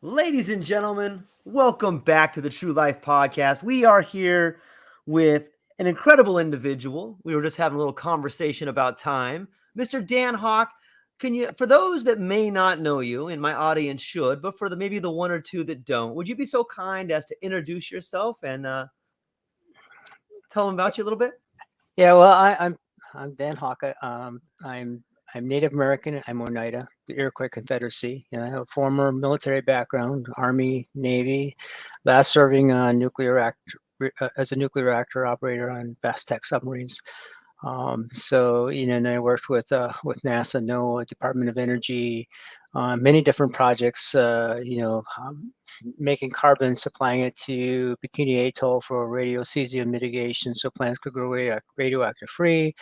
Ladies and gentlemen, welcome back to the True Life Podcast. We are here with an incredible individual. We were just having a little conversation about time. Mr. Dan Hawk, can you, for those that may not know you, and my audience should, but for maybe the one or two that don't, would you be so kind as to introduce yourself and tell them about you a little bit? Yeah, well, I'm Dan Hawka. I'm Native American. I'm Oneida, the Iroquois Confederacy, and I have a former military background, Army, Navy, last serving on as a nuclear reactor operator on fast tech submarines. And I worked with NASA, NOAA, Department of Energy, many different projects. Making carbon, supplying it to Bikini Atoll for radiocesium mitigation, so plants could grow radioactive free.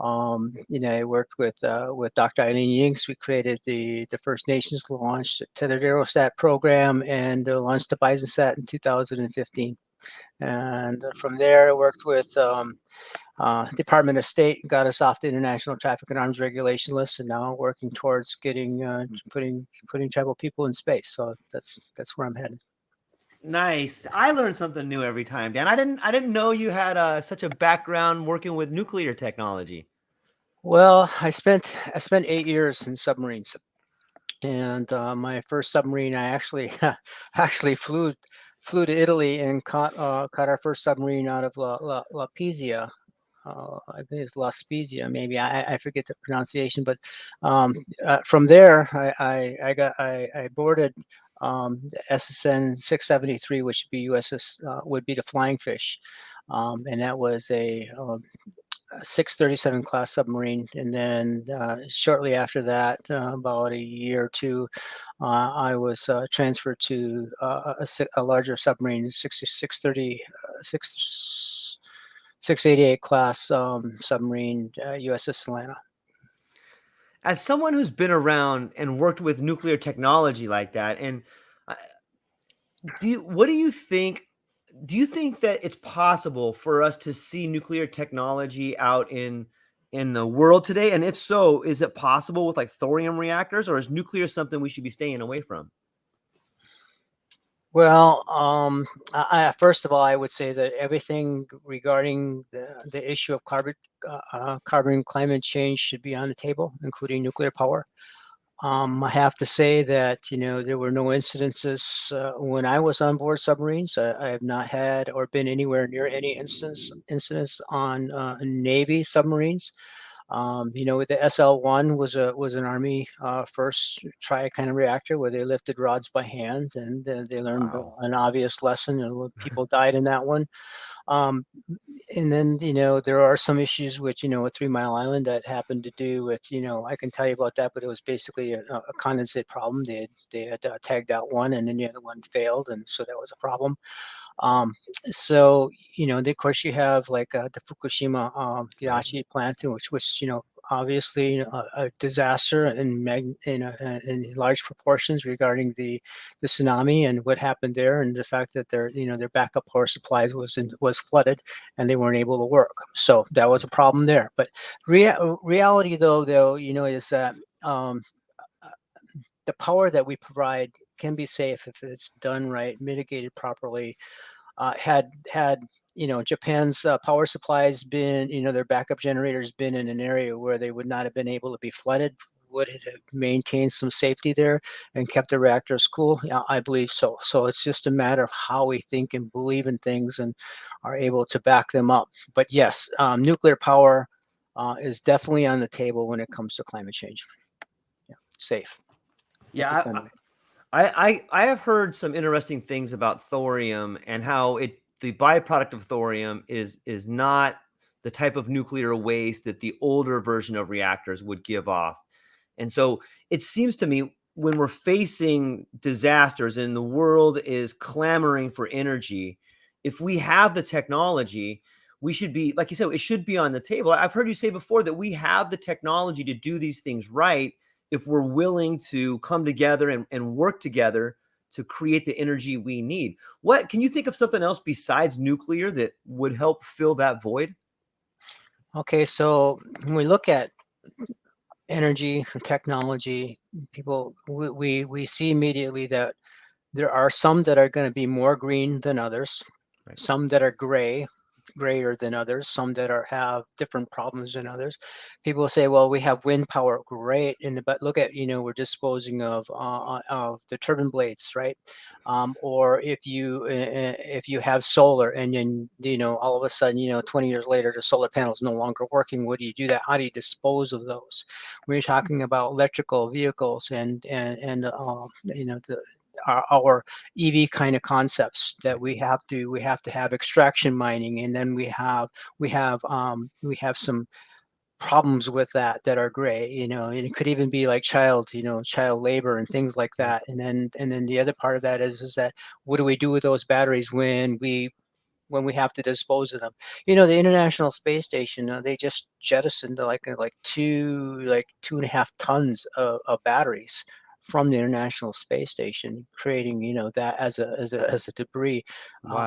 I worked with Dr. Eileen Yinks. We created the First Nations launched tethered aerostat program and launched the BisonSat in 2015. And from there, I worked with Department of State, got us off the International Traffic and Arms Regulation list, and now working towards getting putting tribal people in space. So that's where I'm headed. Nice. I learn something new every time, Dan. I didn't know you had such a background working with nuclear technology. Well, I spent 8 years in submarines, and my first submarine, I actually actually flew to Italy and caught our first submarine out of La Spezia. I think it's La Spezia, maybe. I forget the pronunciation, but from there, I boarded the SSN 673, which would be USS would be the Flying Fish, and that was a 637 class submarine. And then shortly after that, about a year or two, I was transferred to a larger submarine, 688 class submarine, USS Atlanta. As someone who's been around and worked with nuclear technology like that, and uh, what do you think? Do you think that it's possible for us to see nuclear technology out in the world today? And if so, is it possible with like thorium reactors, or is nuclear something we should be staying away from? Well, first of all, I would say that everything regarding the issue of carbon climate change should be on the table, including nuclear power. I have to say that, there were no incidences when I was on board submarines. I have not had or been anywhere near any incidents on Navy submarines. The SL-1 was an Army first try kind of reactor where they lifted rods by hand, and they learned Wow. an obvious lesson, and people died in that one. Um, and then, there are some issues with 3 Mile Island that happened to do with, I can tell you about that, but it was basically a condensate problem. They had tagged out one, and then the other one failed, and so that was a problem. Um, of course, you have like the Fukushima Right. Daiichi plant, which was, obviously a disaster in large proportions regarding the tsunami and what happened there, and the fact that their backup power supplies was flooded and they weren't able to work. So that was a problem there. But reality, though, is that uh, the power that we provide can be safe if it's done right, mitigated properly. Had Japan's power supplies been, their backup generators been in an area where they would not have been able to be flooded, would it have maintained some safety there and kept the reactors cool? Yeah, I believe so. So it's just a matter of how we think and believe in things and are able to back them up. But yes, nuclear power is definitely on the table when it comes to climate change. Yeah, safe if it's Yeah, done right. I have heard some interesting things about thorium and how the byproduct of thorium is not the type of nuclear waste that the older version of reactors would give off. And so it seems to me when we're facing disasters and the world is clamoring for energy, if we have the technology, we should be, like you said, it should be on the table. I've heard you say before that we have the technology to do these things right if we're willing to come together and work together to create the energy we need. What can you think of something else besides nuclear that would help fill that void? Okay, so when we look at energy and technology, we see immediately that There are some that are going to be more green than others, Right. some that are grayer than others, some that have different problems than others. People say, well, we have wind power, great, but look at, we're disposing of the turbine blades, right? Or if you have solar, and then all of a sudden, 20 years later the solar panel is no longer working, what do you do? That how do you dispose of those? We're talking about electrical vehicles and our EV kind of concepts, that we have to have extraction mining, and then we have some problems with that are gray, and it could even be like child labor and things like Right. that. And then the other part of that is that, what do we do with those batteries when we have to dispose of them? The International Space Station, they just jettisoned like 2.5 tons of batteries from the International Space Station, creating that as a debris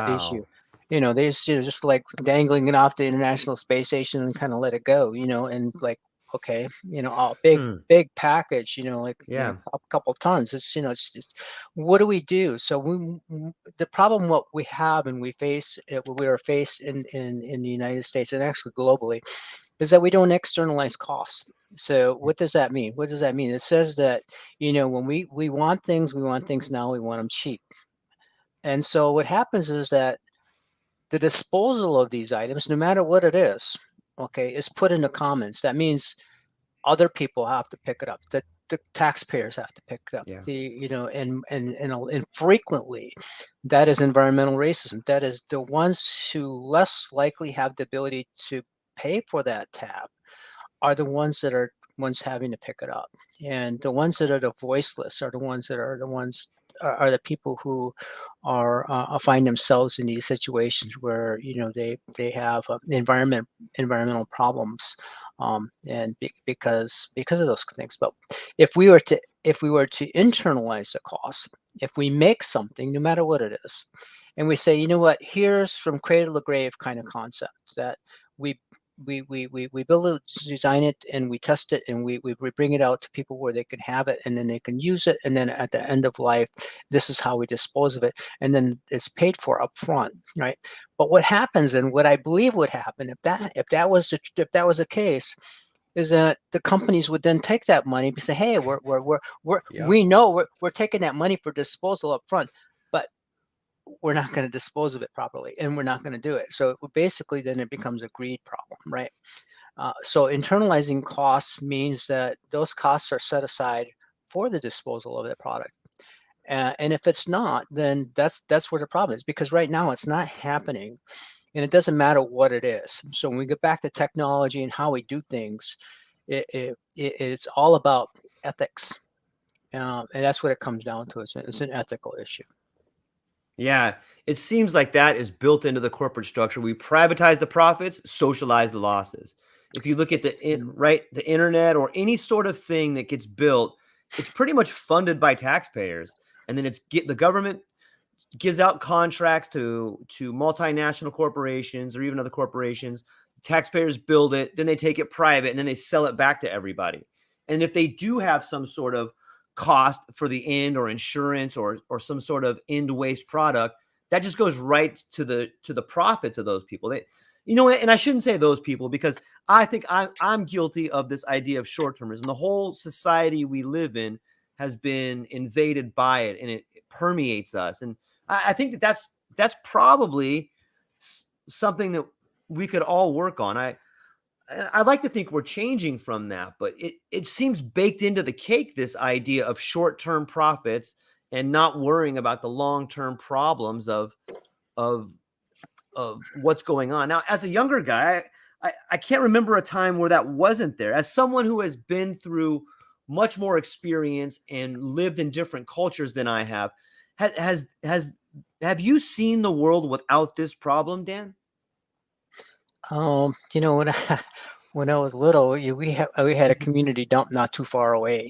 issue. Wow. They just like dangling it off the International Space Station and kind of let it go, and like, okay, a Hmm. big package, like Yeah. a couple tons. It's what do we do? So the problem what we have and what we are faced in the United States, and actually globally, is that we don't externalize costs. So what does that mean? What does that mean? It says that, when we want things, we want things now, we want them cheap. And so what happens is that the disposal of these items, no matter what it is, okay, is put in the commons. That means other people have to pick it up. The taxpayers have to pick it up. Yeah. And frequently, that is environmental racism. That is the ones who less likely have the ability to pay for that tab are the ones having to pick it up, and the ones that are the voiceless are the people who find themselves in these situations where they have environmental problems, because of those things. But if we were to internalize the cost, if we make something, no matter what it is, and we say, what, here's from cradle to grave kind of concept, that we we build it, design it, and we test it, and we bring it out to people where they can have it, and then they can use it, and then at the end of life, this is how we dispose of it, and then it's paid for up front, right? But what happens, and what I believe would happen, if that was the case, is that the companies would then take that money and say, hey, Yep. we know we're taking that money for disposal up front, but we're not going to dispose of it properly, and we're not going to do it. So basically, then it becomes a greed problem, right? So internalizing costs means that those costs are set aside for the disposal of that product. And if it's not, then that's where the problem is, because right now it's not happening, and it doesn't matter what it is. So when we get back to technology and how we do things, it's all about ethics, and that's what it comes down to. It's an ethical issue. Yeah, it seems like that is built into the corporate structure. We privatize the profits, socialize the losses. If you look at It's the internet or any sort of thing that gets built, it's pretty much funded by taxpayers, and then the government gives out contracts to multinational corporations or even other corporations. Taxpayers build it, then they take it private, and then they sell it back to everybody. And if they do have some sort of cost for the end, or insurance, or some sort of end waste product, that just goes right to the profits of those people. And I shouldn't say those people, because I think I'm guilty of this idea of short termism. The whole society we live in has been invaded by it, and it permeates us. And I think that's probably something that we could all work on. I'd like to think we're changing from that, but it seems baked into the cake, this idea of short-term profits and not worrying about the long-term problems of what's going on. Now, as a younger guy, I can't remember a time where that wasn't there. As someone who has been through much more experience and lived in different cultures than I have, have you seen the world without this problem, Dan? when I when I was little, we had a community dump not too far away.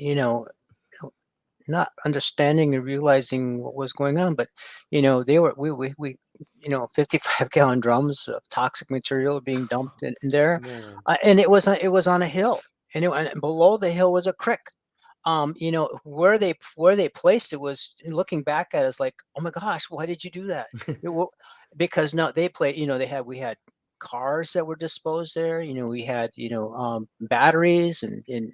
Not understanding and realizing what was going on, but they were we 55-gallon drums of toxic material being dumped in there, Yeah. and it was on a hill, and below the hill was a creek. where they placed it was, looking back at it, is like, oh my gosh, why did you do that? Because no, they play. We had cars that were disposed there. We had batteries and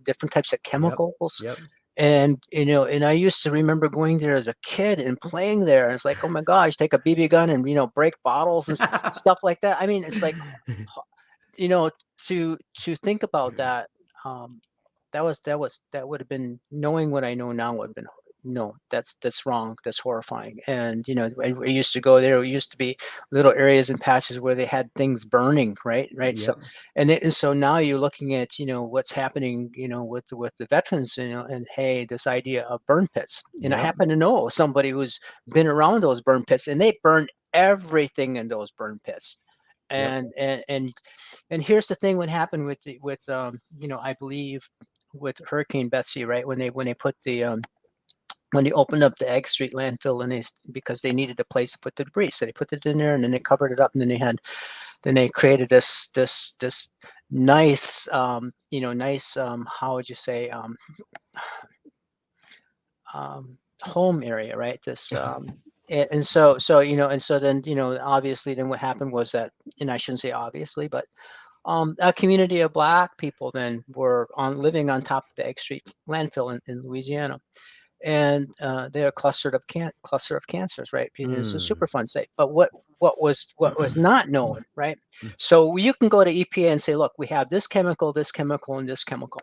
different types of Yep. chemicals. Yep. And I used to remember going there as a kid and playing there. And it's like, oh my gosh, take a BB gun and break bottles and stuff like that. I mean, it's like, you know, to think about that, that would have been, knowing what I know now, would have been, no, that's wrong. That's horrifying. And I used to go there. It used to be little areas and patches where they had things burning, right. So, Yep. and so now you're looking at what's happening, with the veterans, and hey, this idea of burn pits. And I Yep. happen to know somebody who's been around those burn pits, and they burn everything in those burn pits. Yep. And here's the thing: what happened I believe with Hurricane Betsy, right? When they put when they opened up the Egg Street landfill, and because they needed a place to put the debris, so they put it in there, and then they covered it up, and then they created this nice, nice, how would you say, home area, right? This and so then obviously, then what happened was that, and I shouldn't say obviously, but a community of Black people then were living on top of the Egg Street landfill in Louisiana, and they're a cluster of cancers, right? And it's a Mm. Superfund site. But what was not known, right? So you can go to EPA and say, look, we have this chemical, and this chemical.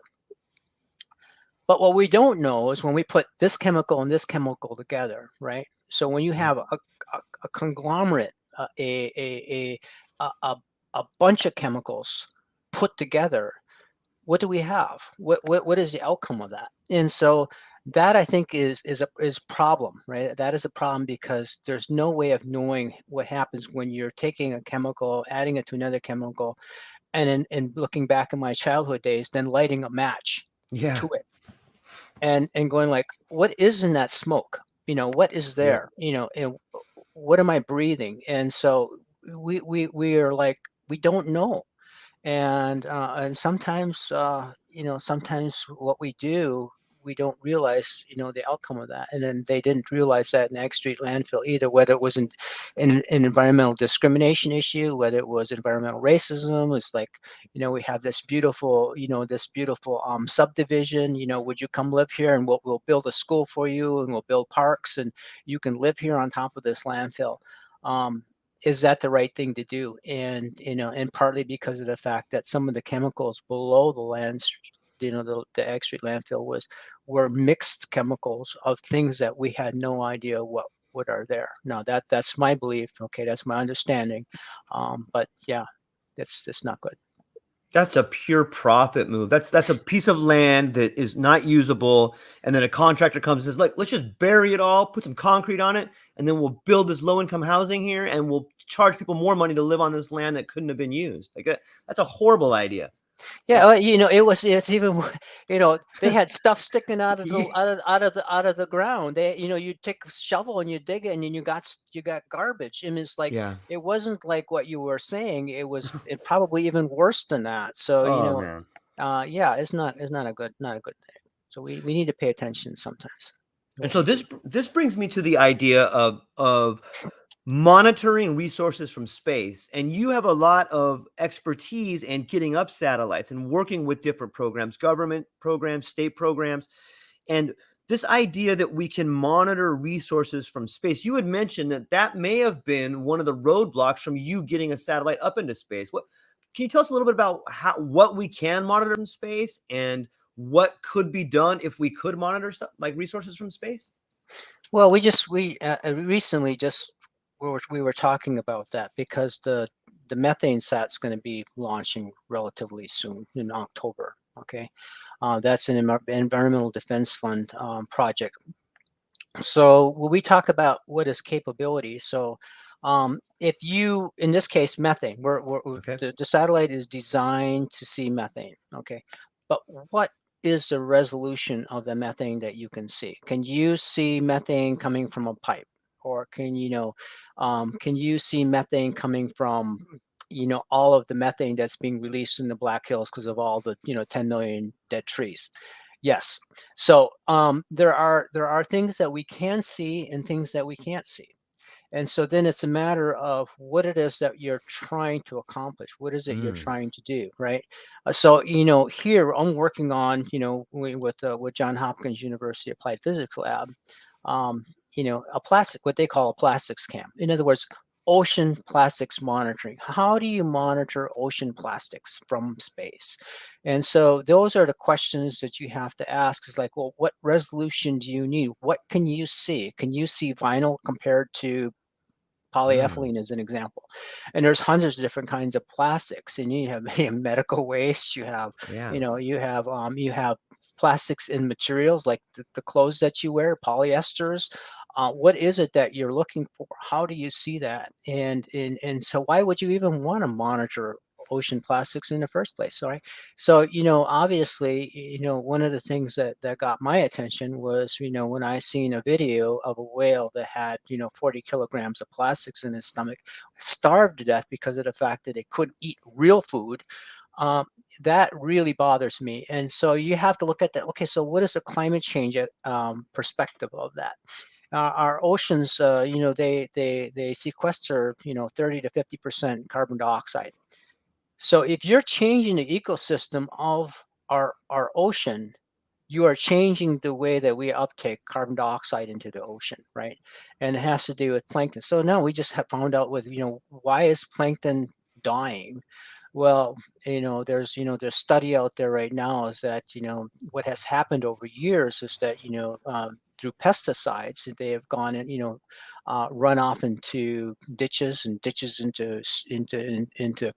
But what we don't know is when we put this chemical and this chemical together, right? So when you have a conglomerate, a bunch of chemicals put together, what do we have? What is the outcome of that? And so that, I think, is a problem, right? That is a problem, because there's no way of knowing what happens when you're taking a chemical, adding it to another chemical, and looking back in my childhood days, then lighting a match Yeah. to it, and going like, what is in that smoke? What is Yep. there? And what am I breathing? And so we are like, we don't know. And sometimes, sometimes what we do, we don't realize, the outcome of that. And then they didn't realize that in Egg Street landfill either, whether it was an environmental discrimination issue, whether it was environmental racism. It's like, we have this beautiful subdivision. Would you come live here, and we'll build a school for you, and we'll build parks, and you can live here on top of this landfill. Is that the right thing to do? And partly because of the fact that some of the chemicals below the lands, the Egg Street landfill were mixed chemicals of things that we had no idea what are there. Now that's my belief. Okay, that's my understanding. But yeah, that's not good. That's a pure profit move. That's a piece of land that is not usable, and then a contractor comes and says, "Like, let's just bury it all, put some concrete on it, and then we'll build this low-income housing here, and we'll charge people more money to live on this land that couldn't have been used." Like that's a horrible idea. Yeah, it's even they had stuff sticking out of the Yeah. out of the ground. You take a shovel and you dig it, and then you got garbage. And it's like, Yeah. it wasn't like what you were saying. It probably even worse than that. So Oh man. yeah, it's not a good thing. So we need to pay attention sometimes. And so this brings me to the idea of monitoring resources from space. And you have a lot of expertise in getting up satellites and working with different programs, government programs, state programs. And this idea that we can monitor resources from space, you had mentioned that may have been one of the roadblocks from you getting a satellite up into space. What can you tell us a little bit about what we can monitor from space, and what could be done if we could monitor stuff like resources from space? Well, we recently just we were talking about that, because the methane sat's going to be launching relatively soon in October. Okay, that's an environmental defense fund project. So when we talk about what is capability, so if you, in this case, methane, Okay. the satellite is designed to see methane. Okay, but what is the resolution of the methane that you can see? Can you see methane coming from a pipe, or can you see methane coming from all of the methane that's being released in the Black Hills because of all the 10 million dead trees? Yes. So there are things that we can see and things that we can't see. And so then it's a matter of what it is that you're trying to accomplish. What is it you're Mm, trying to do, right? So here I'm working on with John Hopkins University Applied Physics Lab, um, a plastic, what they call a plastics cam. In other words, ocean plastics monitoring. How do you monitor ocean plastics from space? And so those are the questions that you have to ask. Is like, well, what resolution do you need? What can you see? Can you see vinyl compared to mm, polyethylene as an example? And there's hundreds of different kinds of plastics, and you have medical waste. You have, yeah. you have plastics in materials like the clothes that you wear, polyesters. What is it that you're looking for? How do you see that? And so why would you even want to monitor ocean plastics in the first place? So obviously, one of the things that got my attention was, when I seen a video of a whale that had, 40 kilograms of plastics in his stomach, starved to death because of the fact that it couldn't eat real food. um, that really bothers me. And so you have to look at that. Okay, so what is the climate change perspective of that? Our oceans, they sequester, 30 to 50% carbon dioxide. So if you're changing the ecosystem of our ocean, you are changing the way that we uptake carbon dioxide into the ocean, right? And it has to do with plankton. So now we just have found out with, why is plankton dying? Well, there's study out there right now is that, what has happened over years is that, through pesticides, they have gone and, run off into ditches, and ditches into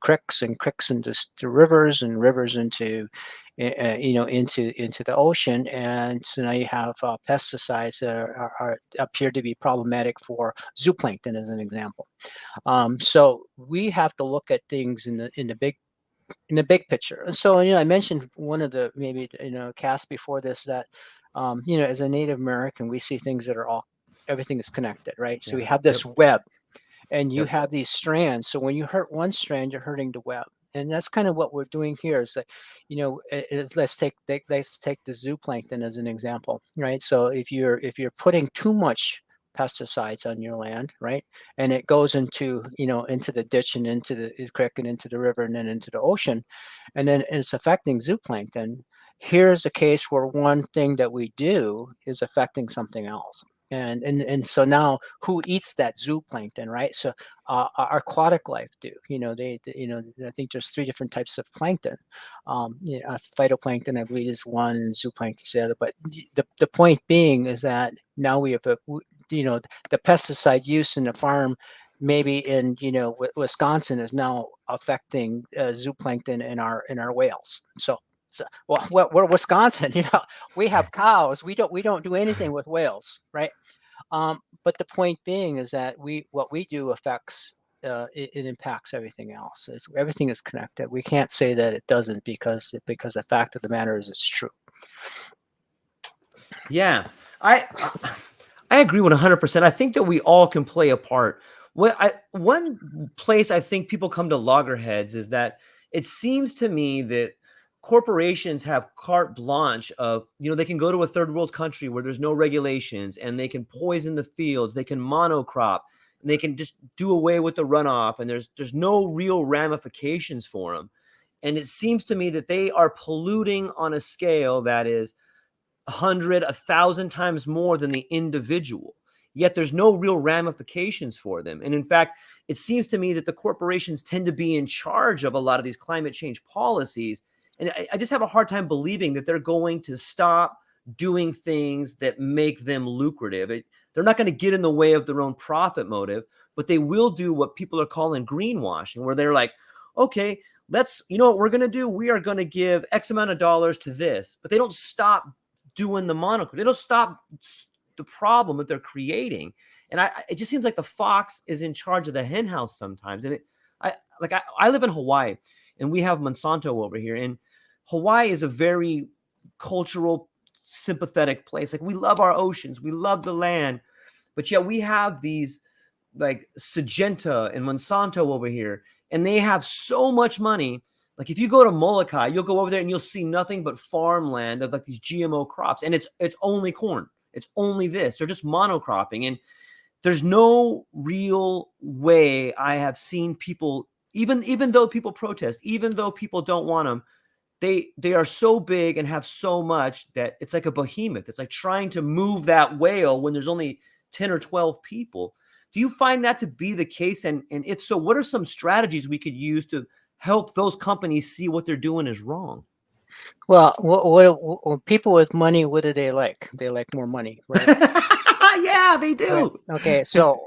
creeks, and creeks into rivers, and rivers into the ocean. And so now you have pesticides that appear to be problematic for zooplankton, as an example. So we have to look at things in the big picture. And so, I mentioned one of the maybe casts before this that, as a Native American, we see things that are all everything is connected, right? So we Yeah. have this Yep. web, and you Yep. have these strands. So when you hurt one strand, you're hurting the web. And that's kind of what we're doing here. Is that, let's take the zooplankton as an example, right? So if you're putting too much pesticides on your land, right, and it goes into the ditch, and into the creek, and into the river, and then into the ocean, and then it's affecting zooplankton. Here's a case where one thing that we do is affecting something else. And so now who eats that zooplankton, right? So our aquatic life do. I think there's three different types of plankton. Phytoplankton, I believe, is one, and zooplankton is the other. But the point being is that now we have the pesticide use in the farm, maybe in Wisconsin, is now affecting zooplankton in our whales. So, well, we're Wisconsin. We have cows. We don't do anything with whales, right? But the point being is that what we do affects, it impacts everything else. Everything is connected. We can't say that it doesn't, because the fact of the matter is it's true. Yeah. I agree 100%. I think that we all can play a part. One place I think people come to loggerheads is that it seems to me that corporations have carte blanche of, they can go to a third world country where there's no regulations, and they can poison the fields, they can monocrop, and they can just do away with the runoff, and there's no real ramifications for them. And it seems to me that they are polluting on a scale that is 100, 1,000 times more than the individual. Yet there's no real ramifications for them. And in fact, it seems to me that the corporations tend to be in charge of a lot of these climate change policies. And I just have a hard time believing that they're going to stop doing things that make them lucrative. They're not going to get in the way of their own profit motive, but they will do what people are calling greenwashing, where they're like, okay, what we're going to do? We are going to give X amount of dollars to this, but they don't stop doing the monocle. They don't stop the problem that they're creating. And it just seems like the fox is in charge of the hen house sometimes. And I live in Hawaii, and we have Monsanto over here. And Hawaii is a very cultural, sympathetic place. Like, we love our oceans, we love the land, but yet we have these like Syngenta and Monsanto over here, and they have so much money Like if you go to Molokai, you'll go over there and you'll see nothing but farmland of like these GMO crops, and it's only corn. It's only this. They're just monocropping, and there's no real way I have seen people, even though people protest, even though people don't want them, they are so big and have so much that it's like a behemoth. It's like trying to move that whale when there's only 10 or 12 people. Do you find that to be the case? And if so, what are some strategies we could use to help those companies see what they're doing is wrong? Well, people with money, what do they like? They like more money, right? Yeah, they Right. do. Okay. So,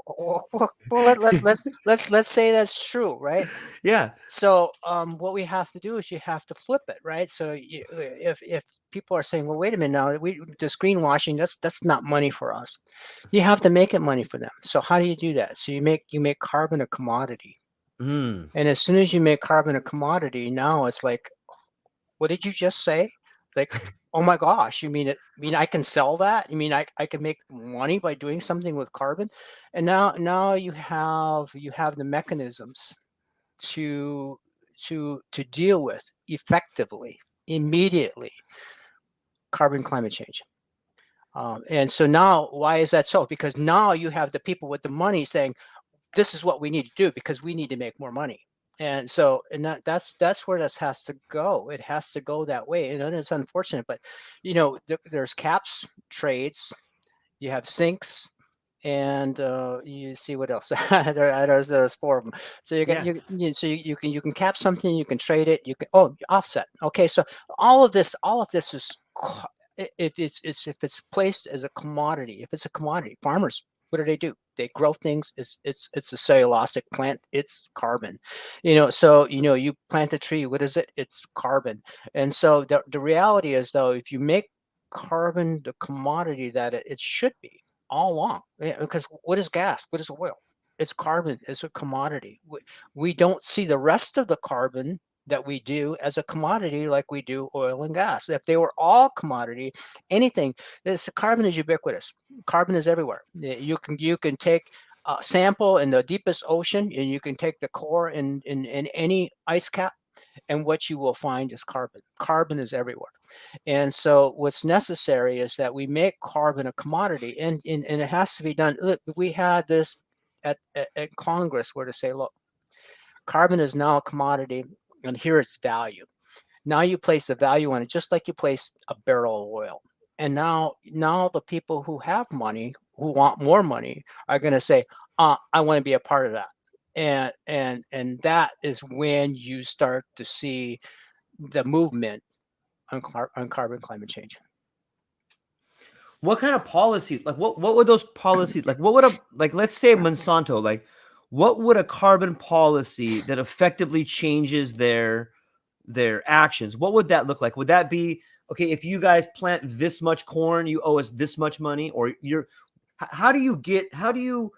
let's say that's true, right? Yeah. So, what we have to do is you have to flip it, right? So, if people are saying, "Well, wait a minute now, this greenwashing, that's not money for us," you have to make it money for them. So, how do you do that? So, you make carbon a commodity, Mm. and as soon as you make carbon a commodity, now it's like, what did you just say? Like, oh my gosh, you mean it? Mean I can sell that? You mean I can make money by doing something with carbon? And now you have the mechanisms to to deal with effectively, immediately, carbon climate change. And so now, why is that so? Because now you have the people with the money saying, this is what we need to do because we need to make more money. And so, that's where this has to go. It has to go that way. And it's unfortunate, but there's caps, trades, you have sinks, and you see what else. There's four of them. So Yeah. you can cap something, you can trade it, you can offset. Okay, so all of this is if it's placed as a commodity. If it's a commodity, farmers, what do? They grow things. It's a cellulosic plant. It's carbon. So you plant a tree. What is it? It's carbon. And so the reality is, though, if you make carbon the commodity that it should be all along, because what is gas? What is oil? It's carbon. It's a commodity. We don't see the rest of the carbon that we do as a commodity like we do oil and gas. If they were all commodity, anything, this carbon is ubiquitous. Carbon is everywhere. You can take a sample in the deepest ocean, and you can take the core in any ice cap, and what you will find is carbon. Carbon is everywhere. And so what's necessary is that we make carbon a commodity, and it has to be done. Look, we had this at Congress where to say, look, carbon is now a commodity, and here is value. Now you place a value on it, just like you place a barrel of oil. And now the people who have money, who want more money, are going to say, I want to be a part of that. And that is when you start to see the movement on carbon climate change. What kind of policies, like what would those policies, like what would a, like let's say Monsanto, like what would a carbon policy that effectively changes their actions, what would that look like? Would that be, okay, if you guys plant this much corn, you owe us this much money? Or how do you get, how do you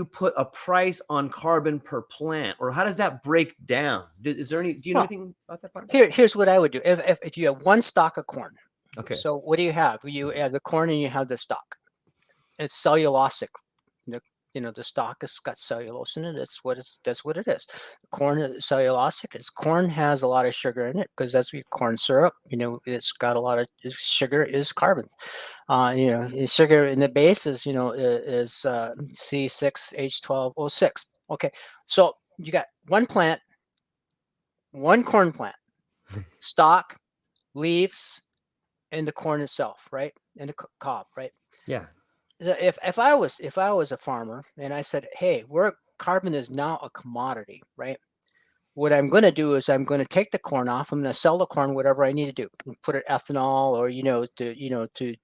put a price on carbon per plant, or how does that break down? Is there any, do you know Well, anything about that part? here's what I would do. If you have one stalk of corn, Okay. so what do you have? You have the corn and you have the stalk. It's cellulosic. The stalk has got cellulose in it. That's what it is. Corn is cellulosic. Corn has a lot of sugar in it because that's corn syrup. It's got a lot of sugar. Is carbon. Sugar in the base is C6H12O6. Okay, so you got one plant, one corn plant, stalk, leaves, and the corn itself, right? And the cob, right? Yeah. If I was a farmer and I said, hey, carbon is now a commodity, right? What I'm going to do is I'm going to take the corn off. I'm going to sell the corn, whatever I need to do, put it ethanol, or to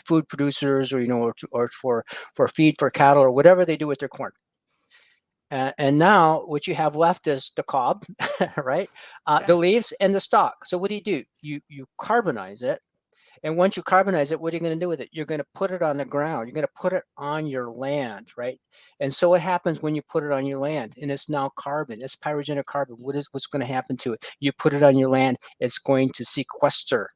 food producers, or for feed for cattle, or whatever they do with their corn. And now what you have left is the cob, right? The leaves and the stalk. So what do? You carbonize it. And once you carbonize it, what are you going to do with it? You're going to put it on the ground. You're going to put it on your land, right? And so what happens when you put it on your land? And it's now carbon. It's pyrogenic carbon. What's going to happen to it? You put it on your land. It's going to sequester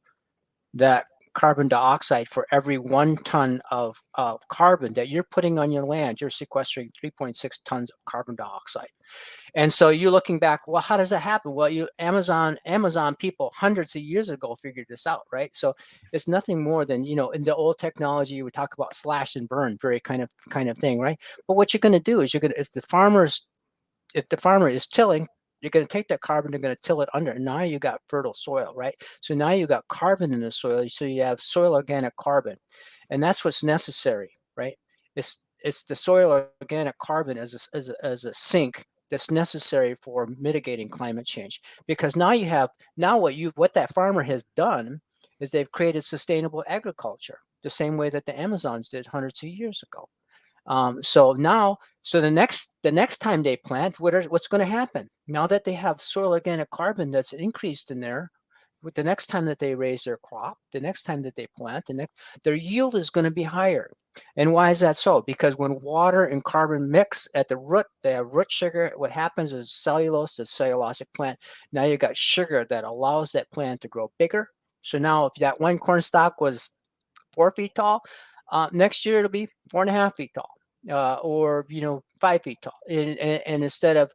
that carbon dioxide for every 1 ton of carbon that you're putting on your land, you're sequestering 3.6 tons of carbon dioxide. And so you're looking back, well, how does that happen? Well, Amazon people hundreds of years ago figured this out, right? So it's nothing more than, in the old technology, we talk about slash and burn, very kind of thing, right? But what you're going to do is if the farmer is tilling, you're going to take that carbon, you're going to till it under, and now you got fertile soil, right? So now you got carbon in the soil, so you have soil organic carbon, and that's what's necessary, right? It's the soil organic carbon as a sink that's necessary for mitigating climate change, because what that farmer has done is they've created sustainable agriculture the same way that the Amazons did hundreds of years ago. So the next time they plant, what's going to happen now that they have soil organic carbon that's increased in there? With the next time that they raise their crop, the next time that they plant, their yield is going to be higher. And why is that so? Because when water and carbon mix at the root, they have root sugar. What happens is cellulose, the cellulosic plant. Now you got sugar that allows that plant to grow bigger. So now if that one corn stalk was 4 feet tall, next year it'll be 4.5 feet tall, or 5 feet tall. And instead of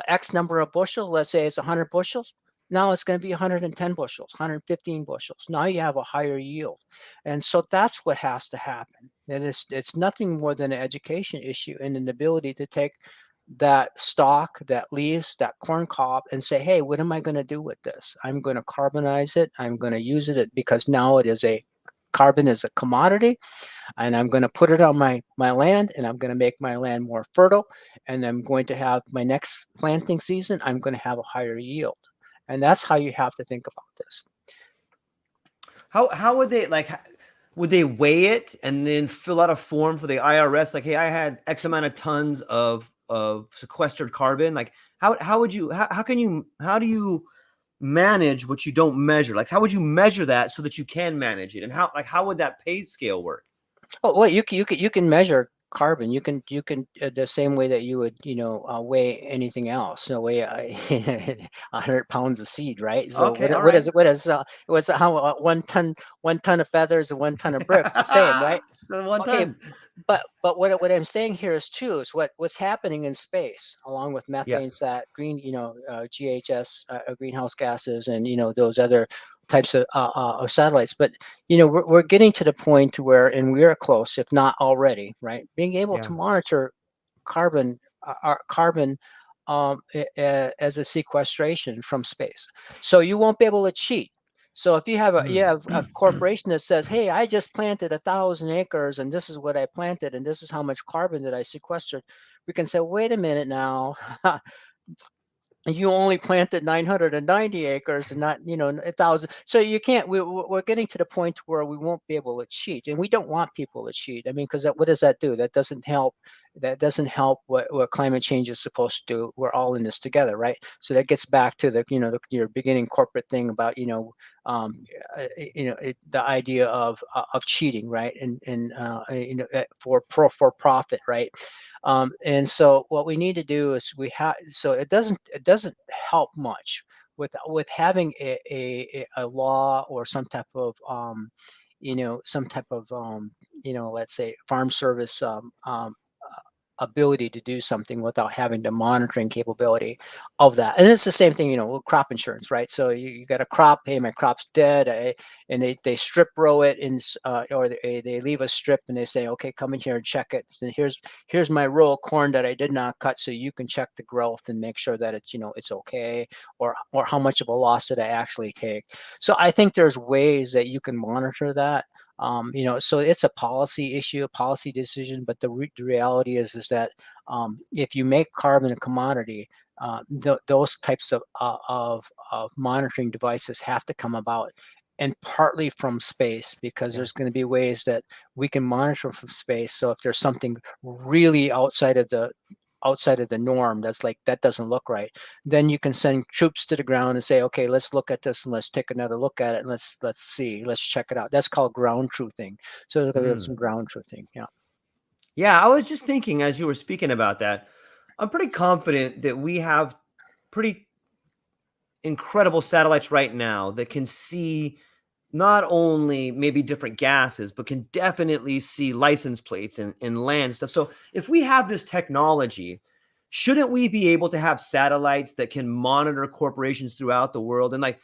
X number of bushels, let's say it's 100 bushels, now it's going to be 110 bushels, 115 bushels. Now you have a higher yield. And so that's what has to happen. And it's nothing more than an education issue and an ability to take that stalk, that leaves, that corn cob, and say, hey, what am I going to do with this? I'm going to carbonize it. I'm going to use it because now carbon is a commodity, and I'm going to put it on my land, and I'm going to make my land more fertile, and I'm going to have my next planting season, I'm going to have a higher yield. And that's how you have to think about this. How would they would they weigh it and then fill out a form for the IRS? Like, hey, I had X amount of tons of sequestered carbon. Like, how do you manage what you don't measure? Like, how would you measure that so that you can manage it? And how would that pay scale work? Oh, well, you can measure carbon. You can the same way that you would weigh anything else. So weigh 100 pounds of seed, right? So Okay, all what right. is what's how 1 ton of feathers and 1 ton of bricks, the same, right? So 1 ton. Okay, but what I'm saying here is too is what's happening in space, along with Yeah. methane, green, GHS, greenhouse gases, and those other types of satellites. But we're getting to the point where, and we are close, if not already, right? Being able Yeah. to monitor carbon, as a sequestration from space, so you won't be able to cheat. So if you have a corporation that says, "Hey, I just planted 1,000 acres, and this is what I planted, and this is how much carbon that I sequestered," we can say, "Wait a minute now." You only planted 990 acres and not 1,000. So you can't. We're getting to the point where we won't be able to cheat, and we don't want people to cheat. I mean, because what does that do? That doesn't help. That doesn't help what climate change is supposed to do. We're all in this together, right? So that gets back to your beginning corporate thing about the idea of cheating, right? And for profit, right? And so what we need to do is so it doesn't help much with having a law or some type of let's say farm service ability to do something without having the monitoring capability of that. And it's the same thing, with crop insurance, right? So you got a crop, hey, my crop's dead, and they strip row it or they leave a strip and they say, okay, come in here and check it. And here's my row of corn that I did not cut, so you can check the growth and make sure that it's okay, or how much of a loss did I actually take. So I think there's ways that you can monitor that. So it's a policy issue, a policy decision, but the reality is that if you make carbon a commodity, those types of monitoring devices have to come about, and partly from space, because Yeah. there's going to be ways that we can monitor from space. So if there's something really outside of the norm that's like that doesn't look right, then you can send troops to the ground and say, okay, let's look at this and let's take another look at it, and let's see, let's check it out. That's called ground truthing. So there's gonna be some ground truthing. Yeah. Yeah, I was just thinking as you were speaking about that, I'm pretty confident that we have pretty incredible satellites right now that can see not only maybe different gases, but can definitely see license plates and land stuff. So if we have this technology, shouldn't we be able to have satellites that can monitor corporations throughout the world? And like,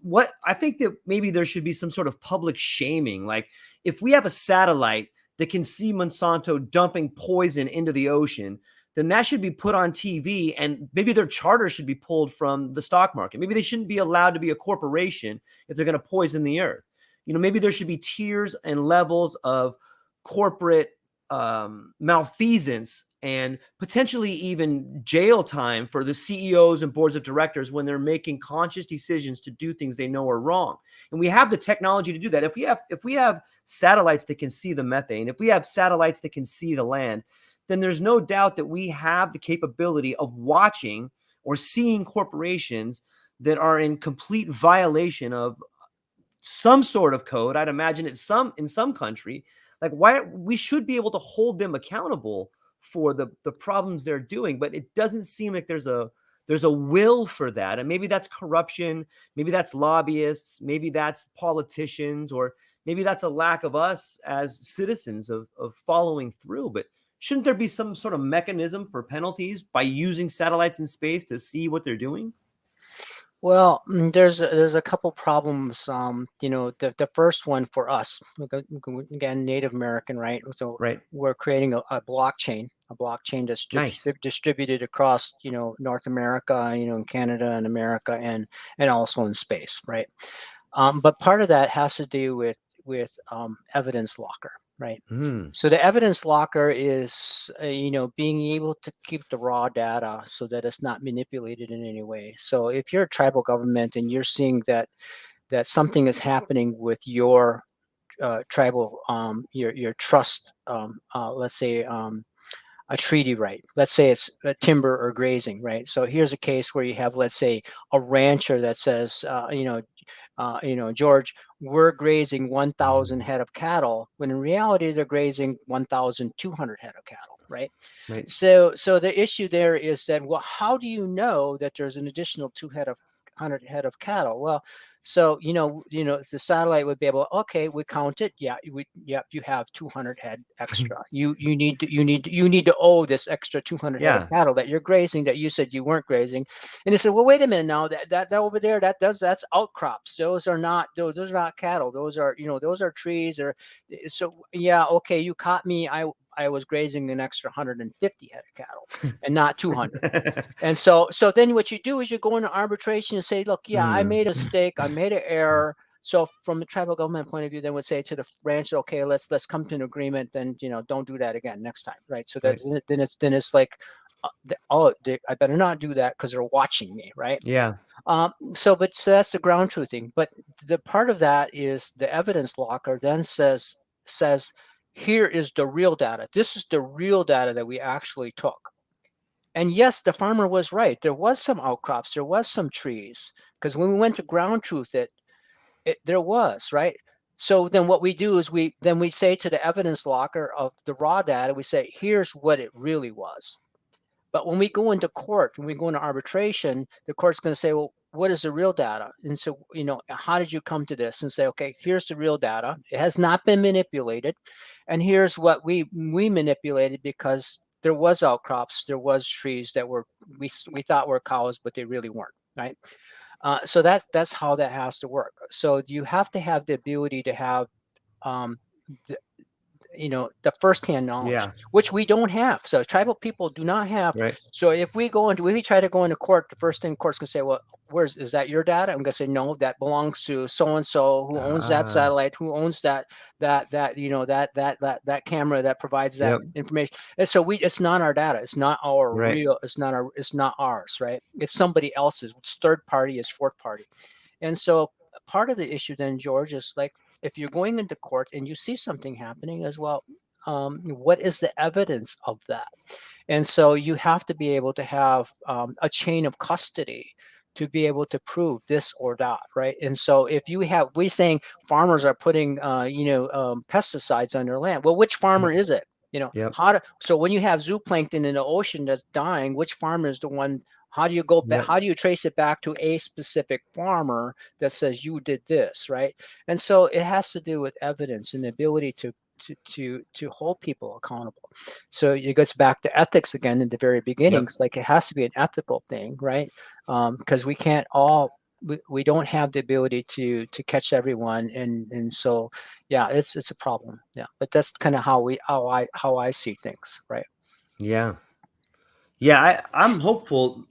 what I think that maybe there should be some sort of public shaming. Like, if we have a satellite that can see Monsanto dumping poison into the ocean, then that should be put on TV, and maybe their charter should be pulled from the stock market. Maybe they shouldn't be allowed to be a corporation if they're going to poison the earth. Maybe there should be tiers and levels of corporate malfeasance and potentially even jail time for the CEOs and boards of directors when they're making conscious decisions to do things they know are wrong. And we have the technology to do that. If we have satellites that can see the methane, if we have satellites that can see the land, then there's no doubt that we have the capability of watching or seeing corporations that are in complete violation of some sort of code. I'd imagine it's in some country. Like, why we should be able to hold them accountable for the problems they're doing, but it doesn't seem like there's a will for that. And maybe that's corruption, maybe that's lobbyists, maybe that's politicians, or maybe that's a lack of us as citizens of following through. But shouldn't there be some sort of mechanism for penalties by using satellites in space to see what they're doing? Well, there's a couple problems. The first one for us, again, Native American, right? So Right. we're creating a blockchain that's Nice. distributed across, North America, in Canada and America, and also in space, right? But part of that has to do with evidence locker, right? Mm. So the evidence locker is, being able to keep the raw data so that it's not manipulated in any way. So if you're a tribal government and you're seeing that something is happening with your tribal, your trust, let's say, a treaty right. Let's say it's timber or grazing, right? So here's a case where you have, let's say, a rancher that says, George, we're grazing 1,000 head of cattle, when in reality they're grazing 1,200 head of cattle, right? Right. So the issue there is that, well, how do you know that there's an additional 200 head of cattle? Well, so the satellite would be able, okay, we count it. Yeah, you have 200 head extra. You need to owe this extra 200 head of Yeah. cattle that you're grazing that you said you weren't grazing. And they said, well, wait a minute now, that over there, that's outcrops. Those are not cattle. Those are trees. Or so yeah, okay, you caught me. I was grazing an extra 150 head of cattle and not 200. And so then what you do is you go into arbitration and say, look, yeah, I made a mistake, I made an error. So from the tribal government point of view, then would say to the rancher, okay, let's come to an agreement. Then don't do that again next time, right? So that Right. then it's like, I better not do that because they're watching me, right? Yeah. So that's the ground truthing. But the part of that is the evidence locker then says here is the real data. This is the real data that we actually took. And yes, the farmer was right. There was some outcrops, there was some trees, because when we went to ground truth it there was, right? So then what we do is we say to the evidence locker of the raw data, we say, here's what it really was. But when we go into court, when we go into arbitration, the court's going to say, well, what is the real data? And so, how did you come to this? And say, okay, here's the real data. It has not been manipulated. And here's what we manipulated because there was outcrops, there was trees that we thought were cows, but they really weren't, right? So that's how that has to work. So you have to have the ability to have um, the, the firsthand knowledge, Yeah. which we don't have. So tribal people do not have. Right. So if we try to go into court, the first thing the court's gonna say, well, is that your data? I'm gonna say, no, that belongs to so and so who owns that Ah. satellite, who owns that that camera that provides that Yep. information. And so it's not our data. It's not our Right. real. It's not ours, right? It's somebody else's. It's third party, is fourth party. And so part of the issue then, George, is like, if you're going into court and you see something happening as well, what is the evidence of that? And so you have to be able to have a chain of custody to be able to prove this or that, right? And so if we saying farmers are putting, pesticides on their land, well, which farmer is it? Yep. So when you have zooplankton in the ocean that's dying, which farmer is the one How do you go back? Yep. How do you trace it back to a specific farmer that says you did this, right? And so it has to do with evidence and the ability to hold people accountable. So it gets back to ethics again in the very Yep. beginnings. Like it has to be an ethical thing, right? Because we can't all we don't have the ability to catch everyone, and so yeah, it's a problem. Yeah, but that's kind of how I see things, right? Yeah. Yeah. I'm hopeful.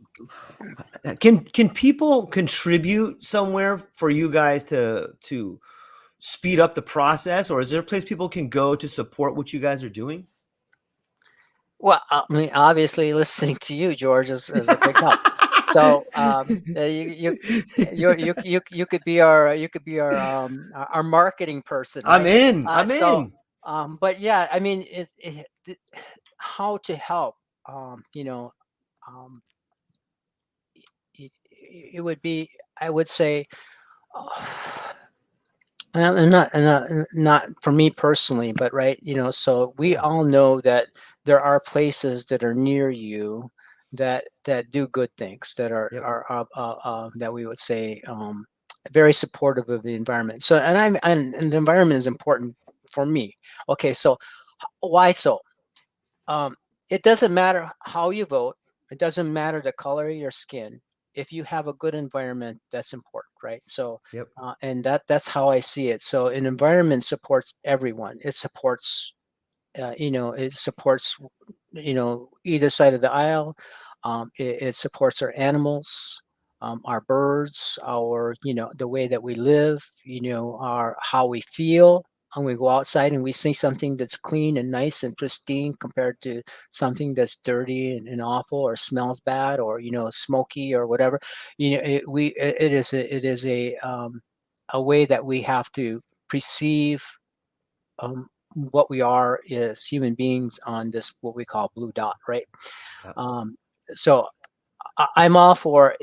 Can people contribute somewhere for you guys to speed up the process, or is there a place people can go to support what you guys are doing? Well, I mean, obviously, listening to you, George, is a big help. So you could be our marketing person, I'm right? in. I'm So, in. but yeah, I mean, how to help, you know, um, it would be, I would say, uh, and not for me personally, but right, so we Yeah. all know that there are places that are near you that do good things, that Yep. that we would say very supportive of the environment. So, and the environment is important for me. Okay, so why so? Um, it doesn't matter how you vote. It doesn't matter the color of your skin. If you have a good environment, that's important, right? So, Yep. and that's how I see it. So, an environment supports everyone. It supports, it supports, either side of the aisle. It supports our animals, our birds, our, the way that we live, our how we feel. When we go outside and we see something that's clean and nice and pristine compared to something that's dirty and awful or smells bad or smoky or whatever, it is a way that we have to perceive what we are as human beings on this what we call blue dot, right? Yep. Um, so I'm all for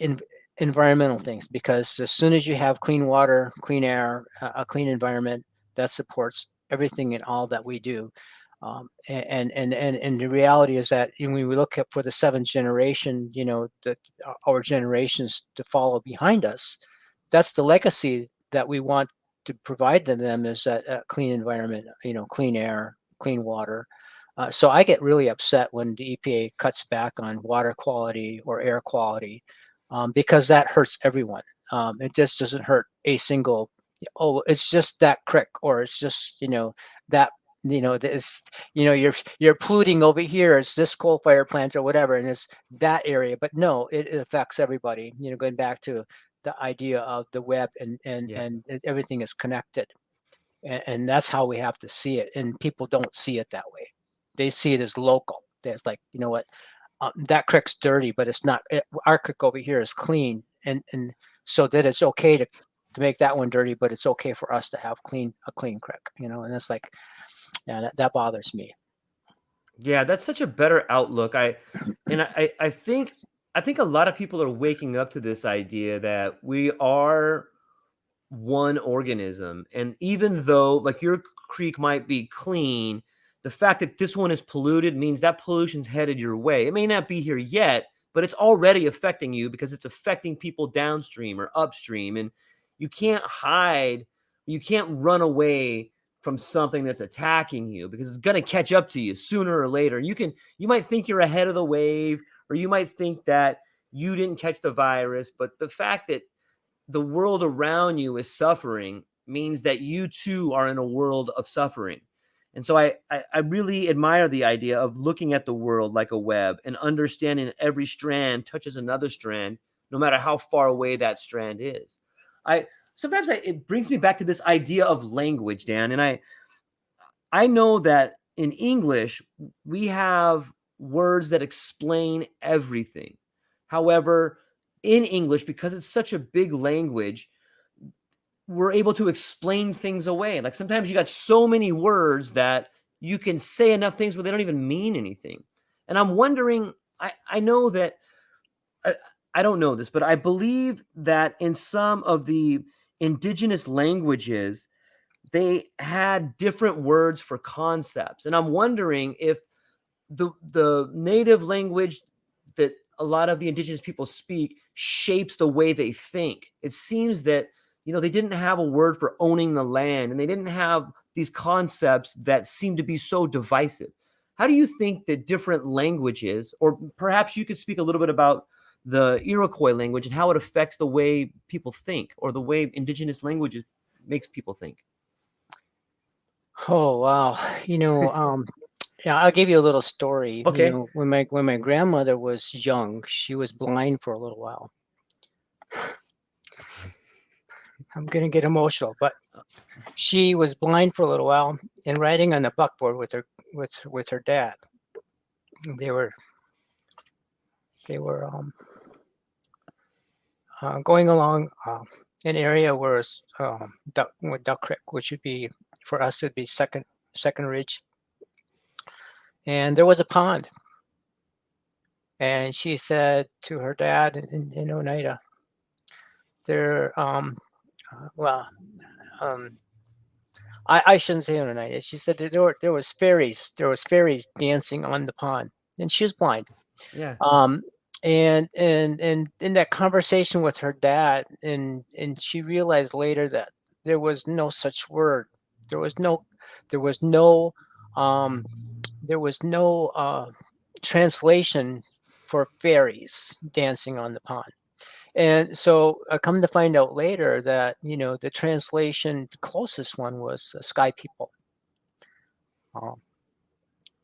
environmental things because as soon as you have clean water, clean air, a clean environment, that supports everything and all that we do. And the reality is that when we look at for the seventh generation, our generations to follow behind us, that's the legacy that we want to provide to them is that clean environment, clean air, clean water. So I get really upset when the EPA cuts back on water quality or air quality because that hurts everyone. It just doesn't hurt a single. Oh, it's just that crick, or it's just that this you're polluting over here. It's this coal fire plant or whatever, and it's that area. But no, it affects everybody. Going back to the idea of the web Yeah. and everything is connected, and that's how we have to see it, and people don't see it that way. They see it as local. It's like, what, that creek's dirty, but it's not our creek over here is clean, and so that it's okay to make that one dirty, but it's okay for us to have a clean creek, and it's like, yeah, that bothers me. Yeah, that's such a better outlook. I think a lot of people are waking up to this idea that we are one organism. And even though like your creek might be clean, the fact that this one is polluted means that pollution's headed your way. It may not be here yet, but it's already affecting you because it's affecting people downstream or upstream. And you can't hide, you can't run away from something that's attacking you because it's going to catch up to you sooner or later. You might think you're ahead of the wave, or you might think that you didn't catch the virus, but the fact that the world around you is suffering means that you too are in a world of suffering. And so I really admire the idea of looking at the world like a web and understanding that every strand touches another strand, no matter how far away that strand is. I sometimes it brings me back to this idea of language, Dan, and I know that in English we have words that explain everything. However, in English, because it's such a big language, we're able to explain things away. Like sometimes you got so many words that you can say enough things where they don't even mean anything. And I'm wondering, I know that I, I don't know this, but I believe that in some of the indigenous languages, they had different words for concepts. And I'm wondering if the native language that a lot of the indigenous people speak shapes the way they think. It seems that, they didn't have a word for owning the land, and they didn't have these concepts that seem to be so divisive. How do you think that different languages, or perhaps you could speak a little bit about the Iroquois language and how it affects the way people think, or the way indigenous languages makes people think? Oh wow. Yeah, I'll give you a little story. Okay. When my grandmother was young, she was blind for a little while. I'm gonna get emotional, but she was blind for a little while and riding on the buckboard with her dad. They were they were going along an area where it's Duck Creek, which would be for us it'd be second ridge, and there was a pond. And she said to her dad in Oneida, there, well, um, I shouldn't say Oneida. She said that there was fairies dancing on the pond, and she was blind. Yeah. Um, and in that conversation with her dad, and she realized later that there was no such word. There was no, there was no, um, there was no translation for fairies dancing on the pond. And so I come to find out later that, the translation closest one was sky people. Um,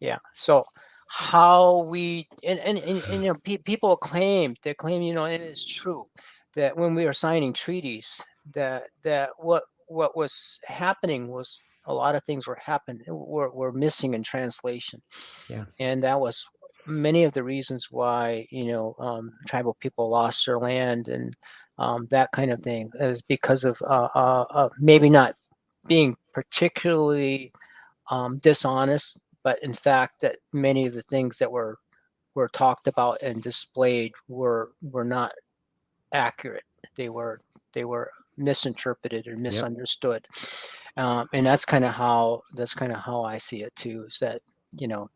yeah. So how we and people claim, and it's true that when we are signing treaties, that what was happening was a lot of things were missing in translation, Yeah. and that was many of the reasons why tribal people lost their land and that kind of thing is because of maybe not being particularly dishonest, but in fact that many of the things that were talked about and displayed were not accurate. They were they were misinterpreted or Yep. misunderstood, and that's kind of how I see it too. Is that you know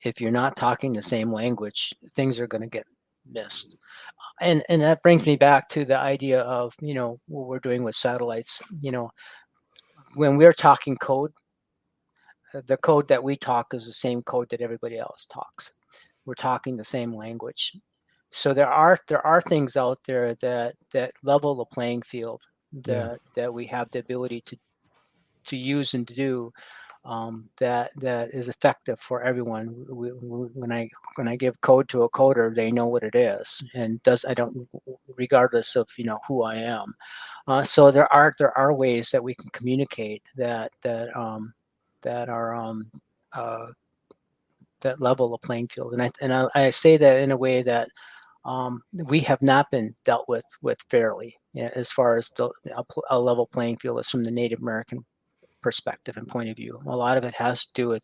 if you're not talking the same language, things are going to get missed. And that brings me back to the idea of what we're doing with satellites. When we're talking code, the code that we talk is the same code that everybody else talks. We're talking the same language. So there are things out there that level the playing field, Yeah. that we have the ability to use and to do, that is effective for everyone. When I give code to a coder, they know what it is, and does I don't regardless of who I am. So there are ways that we can communicate that are uh, that level the playing field, and I say that in a way that we have not been dealt with fairly, as far as a level playing field is from the Native American perspective and point of view. A lot of it has to do with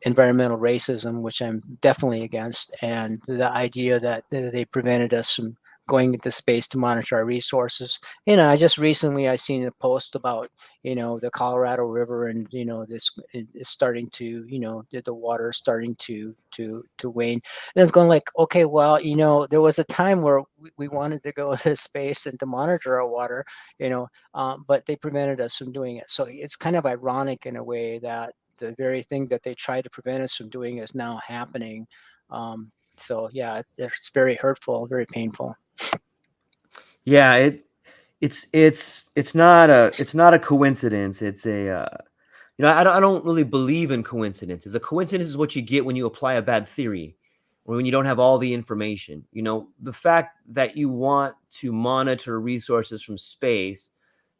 environmental racism, which I'm definitely against, and the idea that they prevented us from going into space to monitor our resources. I just recently I seen a post about the Colorado River, and this is starting to the water is starting to wane, and it's going like, okay, well, there was a time where we wanted to go to space and to monitor our water, but they prevented us from doing it. So it's kind of ironic in a way that the very thing that they tried to prevent us from doing is now happening. So yeah, it's very hurtful, very painful. Yeah. It's not a coincidence. It's a I don't really believe in coincidences. A coincidence is what you get when you apply a bad theory, or when you don't have all the information. The fact that you want to monitor resources from space,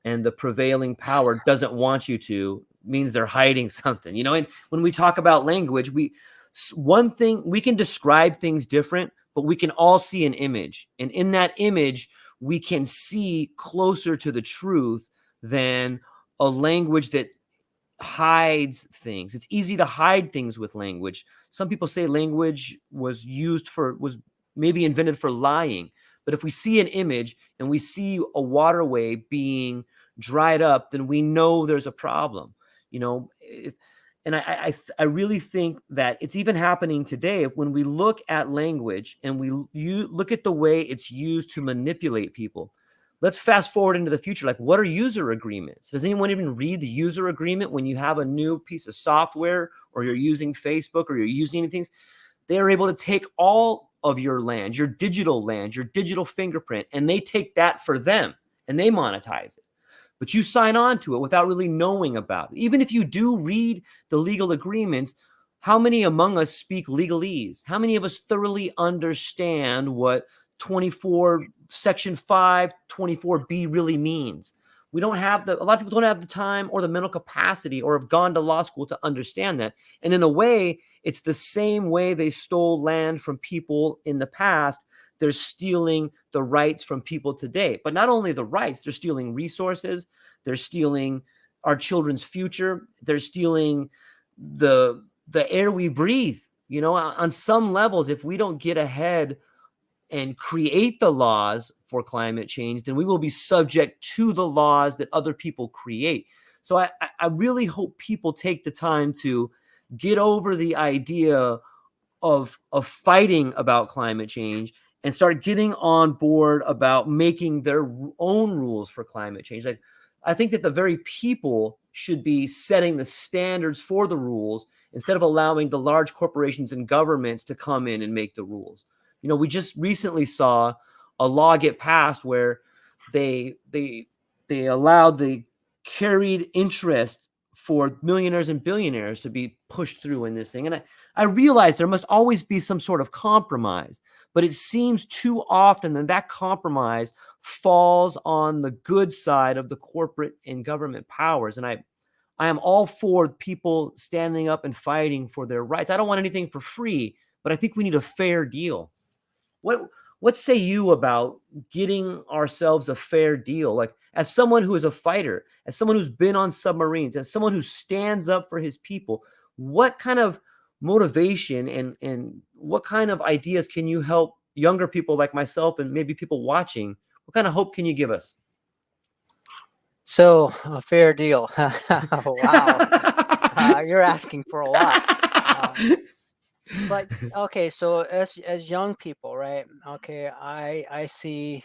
and the prevailing power doesn't want you to, means they're hiding something. And when we talk about language, one thing, we can describe things different, but we can all see an image, and in that image we can see closer to the truth than a language that hides things. It's easy to hide things with language. Some people say language was maybe invented for lying. But if we see an image and we see a waterway being dried up, then we know there's a problem. You know, and I really think that it's even happening today. When we look at language and you look at the way it's used to manipulate people, let's fast forward into the future. Like, what are user agreements? Does anyone even read the user agreement when you have a new piece of software, or you're using Facebook, or you're using anything? They are able to take all of your land, your digital fingerprint, and they take that for them and they monetize it. But you sign on to it without really knowing about it. Even if you do read the legal agreements, how many among us speak legalese? How many of us thoroughly understand what 24 section 5 24B really means? We don't have a lot of people don't have the time or the mental capacity, or have gone to law school to understand that. And in a way, it's the same way they stole land from people in the past. They're stealing the rights from people today. But not only the rights, they're stealing resources. They're stealing our children's future. They're stealing the air we breathe. On some levels, if we don't get ahead and create the laws for climate change, then we will be subject to the laws that other people create. So I really hope people take the time to get over the idea of fighting about climate change and start getting on board about making their own rules for climate change. Like, I think that the very people should be setting the standards for the rules, instead of allowing the large corporations and governments to come in and make the rules. We just recently saw a law get passed where they allowed the carried interest for millionaires and billionaires to be pushed through in this thing. And I realize there must always be some sort of compromise, but it seems too often that compromise falls on the good side of the corporate and government powers. And I am all for people standing up and fighting for their rights. I don't want anything for free, but I think we need a fair deal. What say you about getting ourselves a fair deal? Like, as someone who is a fighter, as someone who's been on submarines, as someone who stands up for his people, what kind of motivation and what kind of ideas can you help younger people like myself, and maybe people watching? What kind of hope can you give us? So a fair deal. Wow. You're asking for a lot. But okay, so as young people, right? Okay, I see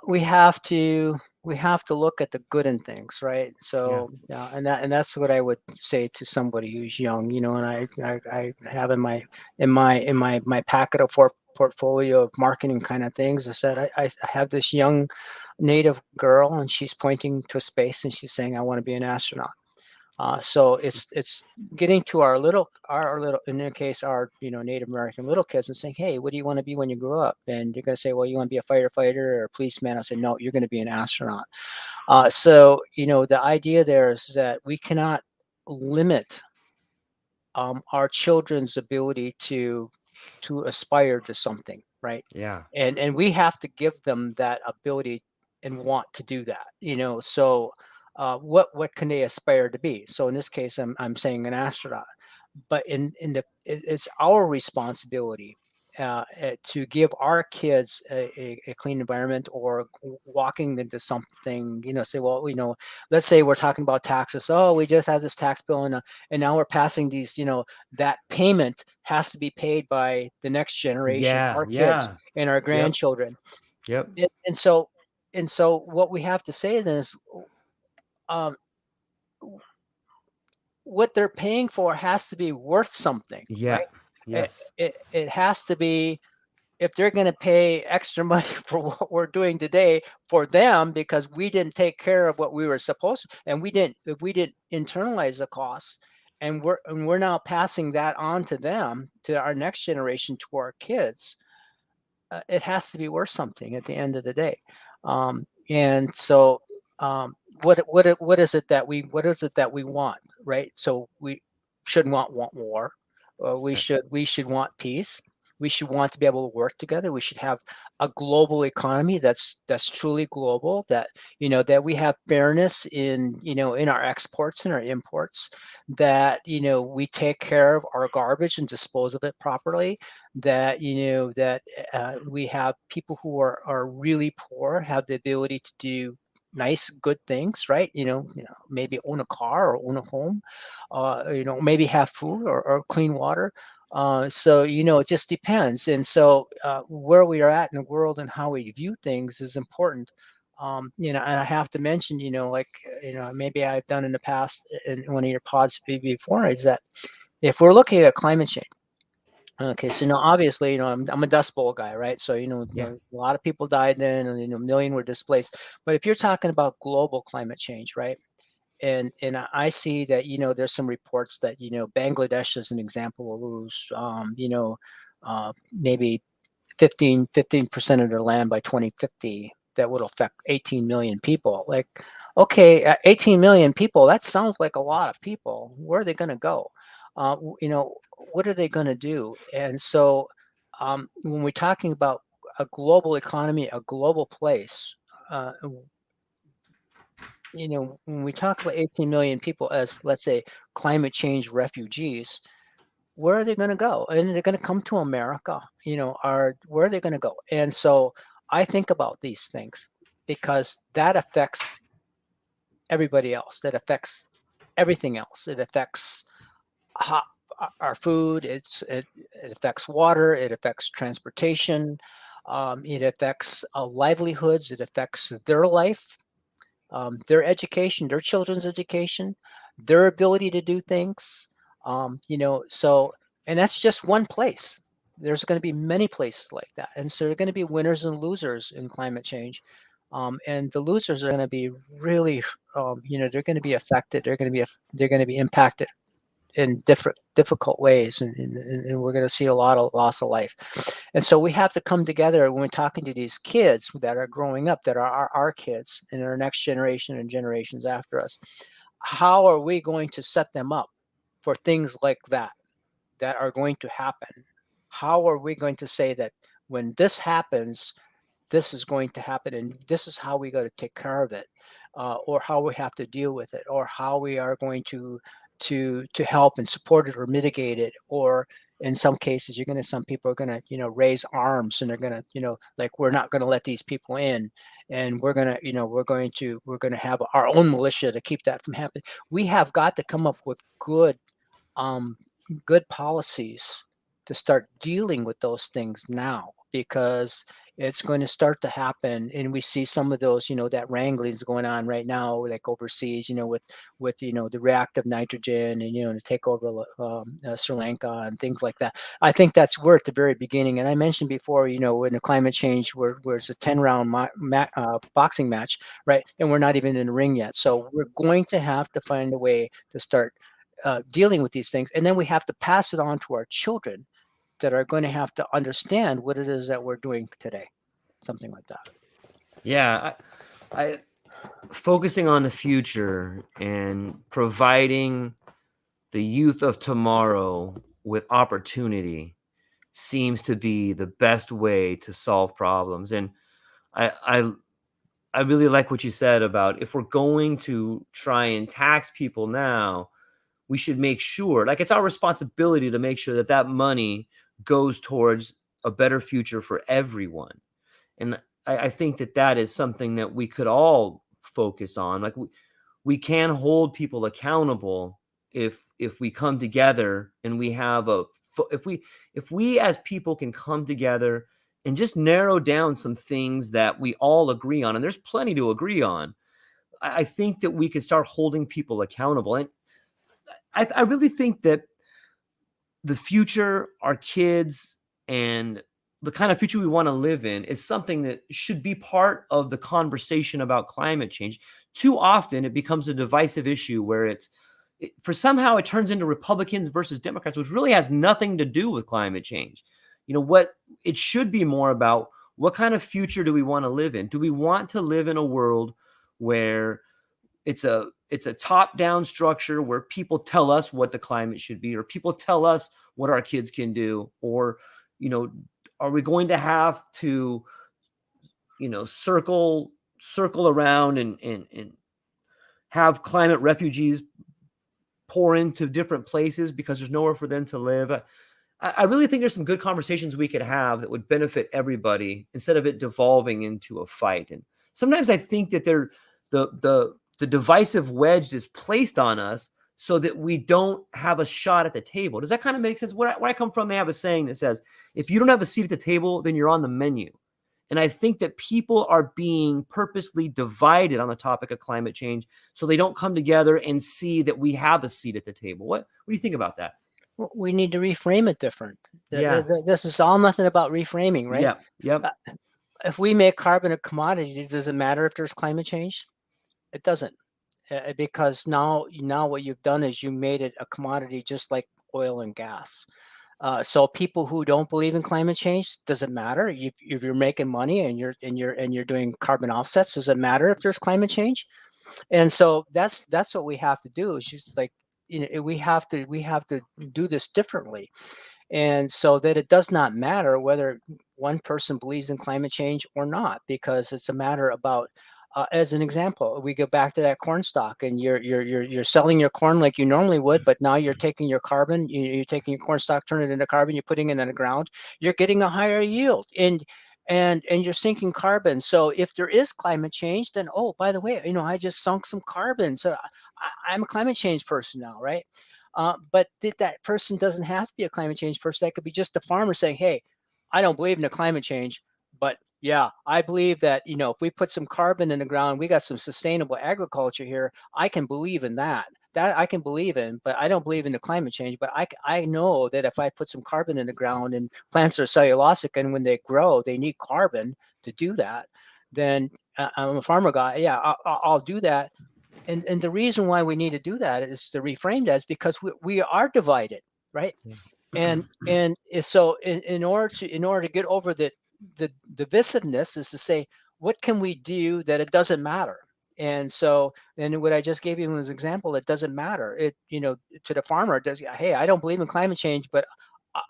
we have to look at the good in things, right? Yeah. So and that's what I would say to somebody who's young, and I have in my packet of portfolio of marketing kind of things. I said I have this young native girl, and she's pointing to space, and she's saying, "I want to be an astronaut." So it's getting to our little, in their case, our Native American little kids, and saying, "Hey, what do you want to be when you grow up?" And you're going to say, "Well, you want to be a firefighter or a policeman." I said, "No, you're going to be an astronaut." So the idea there is that we cannot limit our children's ability to aspire to something, right? Yeah. And we have to give them that ability and want to do that. So what can they aspire to be? So in this case, I'm saying an astronaut, but it's our responsibility to give our kids a clean environment, or walking into something, say, well, let's say we're talking about taxes. Oh, we just had this tax bill, and now we're passing these, that payment has to be paid by the next generation, Yeah. our kids Yeah. and our Yep. grandchildren. Yep. And so what we have to say then is, um, what they're paying for has to be worth something, Yeah. right? It, Yes. it has to be, if they're going to pay extra money for what we're doing today for them because we didn't take care of what we were supposed to, and if we didn't internalize the costs, and we're now passing that on to them, to our next generation, to our kids, it has to be worth something at the end of the day. And so, what is it that we want, right? So we shouldn't want war. We Right. should want peace. We should want to be able to work together. We should have a global economy that's truly global. That we have fairness in our exports and our imports. That we take care of our garbage and dispose of it properly. That we have people who are really poor have the ability to do nice, good things, right? Maybe own a car or own a home, maybe have food or clean water. So, it just depends. And so, where we are at in the world and how we view things is important. And I have to mention, maybe I've done in the past in one of your pods before, is that if we're looking at climate change. Okay, so obviously, I'm a Dust Bowl guy, right? So, Yeah. a lot of people died then, and a million were displaced. But if you're talking about global climate change, right? And I see that there's some reports that Bangladesh, as an example, will lose maybe 15% of their land by 2050. That would affect 18 million people. Like, okay, 18 million people, that sounds like a lot of people. Where are they going to go? What are they going to do? And so, when we're talking about a global economy, a global place, uh, when we talk about 18 million people as, let's say, climate change refugees, where are they going to go? And they're going to come to America, where are they going to go? And so I think about these things because that affects everybody else. That affects everything else. It affects ho- our food. It affects water. It affects transportation. It affects livelihoods. It affects their life, their education, their children's education, their ability to do things. So, and that's just one place. There's going to be many places like that. And so there are going to be winners and losers in climate change. And the losers are going to be really, they're going to be affected. They're going to be impacted in difficult ways, and we're going to see a lot of loss of life. And so we have to come together when we're talking to these kids that are growing up, that are our kids and our next generation and generations after us. How are we going to set them up for things like that are going to happen? How are we going to say that when this happens, this is going to happen and this is how we got to take care of it, or how we have to deal with it, or how we are going to help and support it or mitigate it, or in some cases some people are going to raise arms, and they're going to like, we're not going to let these people in, and we're going to have our own militia to keep that from happening. We have got to come up with um, good policies to start dealing with those things now, because it's going to start to happen. And we see some of those, that wranglings going on right now, like overseas, with the reactive nitrogen, and to take over Sri Lanka and things like that. I think that's we're at the very beginning. And I mentioned before, when the climate change, where it's a 10-round boxing match, right? And we're not even in the ring yet. So we're going to have to find a way to start dealing with these things, and then we have to pass it on to our children that are going to have to understand what it is that we're doing today, something like that. Yeah. I focusing on the future and providing the youth of tomorrow with opportunity seems to be the best way to solve problems. And I I I really like what you said about, if we're going to try and tax people now, we should make sure, like, it's our responsibility to make sure that that money goes towards a better future for everyone. And I think that that is something that we could all focus on. Like, we can hold people accountable if we come together and we have if we as people can come together and just narrow down some things that we all agree on, and there's plenty to agree on. I think that we could start holding people accountable. And I really think that the future, our kids, and the kind of future we want to live in is something that should be part of the conversation about climate change. Too often, it becomes a divisive issue where for somehow it turns into Republicans versus Democrats, which really has nothing to do with climate change. What it should be more about: what kind of future do we want to live in? Do we want to live in a world where it's a top down structure where people tell us what the climate should be, or people tell us what our kids can do, or you know are we going to have to circle around and have climate refugees pour into different places because there's nowhere for them to live? I really think there's some good conversations we could have that would benefit everybody, instead of it devolving into a fight. And sometimes I think that the divisive wedge is placed on us so that we don't have a shot at the table. Does that kind of make sense? Where I come from, they have a saying that says, if you don't have a seat at the table, then you're on the menu. And I think that people are being purposely divided on the topic of climate change so they don't come together and see that we have a seat at the table. What do you think about that? We need to reframe it different. Yeah. This is all nothing about reframing, right? Yeah. Yep. If we make carbon a commodity, does it matter if there's climate change? It doesn't, because now what you've done is you made it a commodity just like oil and gas. So people who don't believe in climate change, does it matter if you're making money and you're doing carbon offsets? Does it matter if there's climate change? And so that's what we have to do. Is just like, we have to do this differently, and so that it does not matter whether one person believes in climate change or not, because it's a matter about, as an example, we go back to that corn stalk, and you're selling your corn like you normally would, but now you're taking your carbon, you're taking your corn stalk, turning it into carbon, you're putting it in the ground, you're getting a higher yield, and you're sinking carbon. So if there is climate change, then, oh, by the way, I just sunk some carbon, so I'm a climate change person now, right? But that person doesn't have to be a climate change person. That could be just a farmer saying, hey, I don't believe in the climate change, but yeah, I believe that, if we put some carbon in the ground, we got some sustainable agriculture here. I can believe in that. That I can believe in, but I don't believe in the climate change. But I know that if I put some carbon in the ground, and plants are cellulosic, and when they grow, they need carbon to do that, then I'm a farmer guy. Yeah, I'll do that. And the reason why we need to do that is to reframe that, is because we are divided, right? And so in order to get over the divisiveness, is to say, what can we do that it doesn't matter? And so, and what I just gave you as an example, it doesn't matter. It, to the farmer, it does. Hey, I don't believe in climate change, but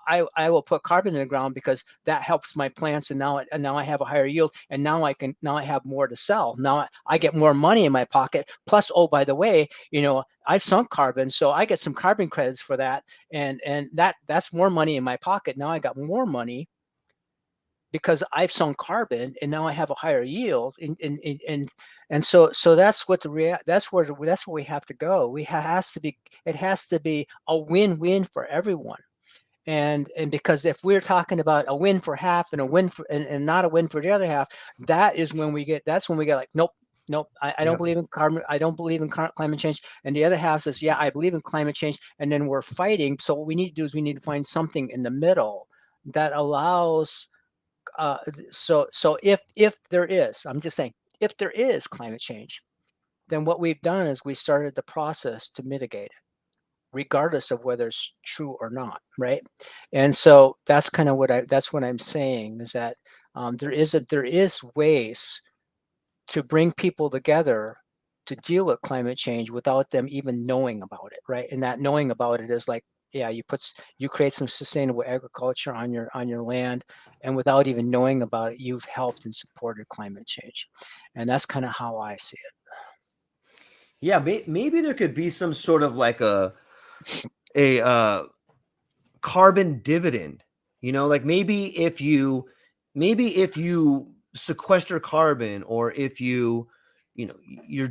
I will put carbon in the ground because that helps my plants, and now I have a higher yield, and now I have more to sell. Now I get more money in my pocket. Plus, oh, by the way, I've sunk carbon, so I get some carbon credits for that, and that's more money in my pocket. Now I got more money because I've sunk carbon, and now I have a higher yield, and so that's what that's where we have to go. It has to be a win-win for everyone. And because if we're talking about a win for half and a win for and not a win for the other half, that's when we get like, nope, I don't Yep. believe in carbon, I don't believe in climate change, and the other half says, yeah, I believe in climate change, and then we're fighting. So what we need to do is we need to find something in the middle that allows, so if there is, I'm just saying, if there is climate change, then what we've done is we started the process to mitigate it, regardless of whether it's true or not, right? And so that's kind of that's what I'm saying, is that there is ways to bring people together to deal with climate change without them even knowing about it, right? And that knowing about it is like, yeah, you create some sustainable agriculture on your land, and without even knowing about it, you've helped and supported climate change. And that's kind of how I see it. Yeah, maybe there could be some sort of like a carbon dividend. Like maybe if you sequester carbon, or if you're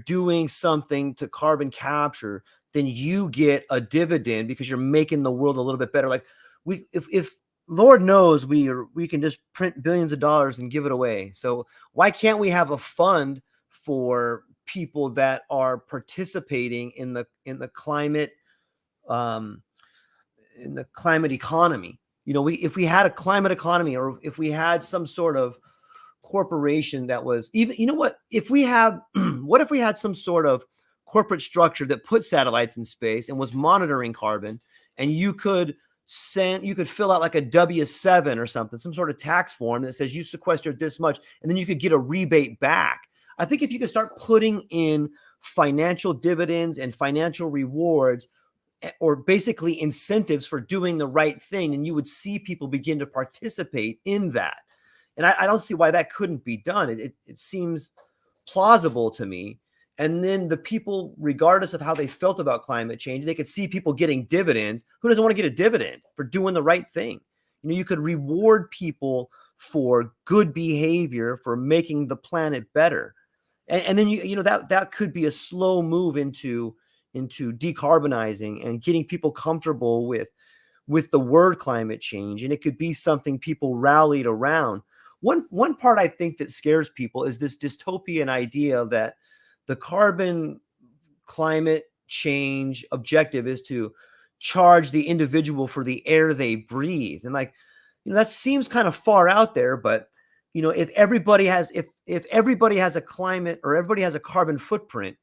doing something to carbon capture, then you get a dividend because you're making the world a little bit better. Like if Lord knows we can just print billions of dollars and give it away. So why can't we have a fund for people that are participating in the climate, um, in the climate economy? If we had a climate economy, or if we had some sort of corporation that was even, if we have, what if we had some sort of corporate structure that put satellites in space and was monitoring carbon, and you could fill out like a W-7 or something, some sort of tax form that says you sequestered this much, and then you could get a rebate back. I think if you could start putting in financial dividends and financial rewards, or basically incentives for doing the right thing, and you would see people begin to participate in that. And I don't see why that couldn't be done. It seems plausible to me. And then the people, regardless of how they felt about climate change, they could see people getting dividends. Who doesn't want to get a dividend for doing the right thing? You could reward people for good behavior, for making the planet better. And then that could be a slow move into decarbonizing and getting people comfortable with the word climate change, and it could be something people rallied around. One part I think that scares people is this dystopian idea that the carbon climate change objective is to charge the individual for the air they breathe. And like, that seems kind of far out there, but if everybody has a climate, or everybody has a carbon footprint,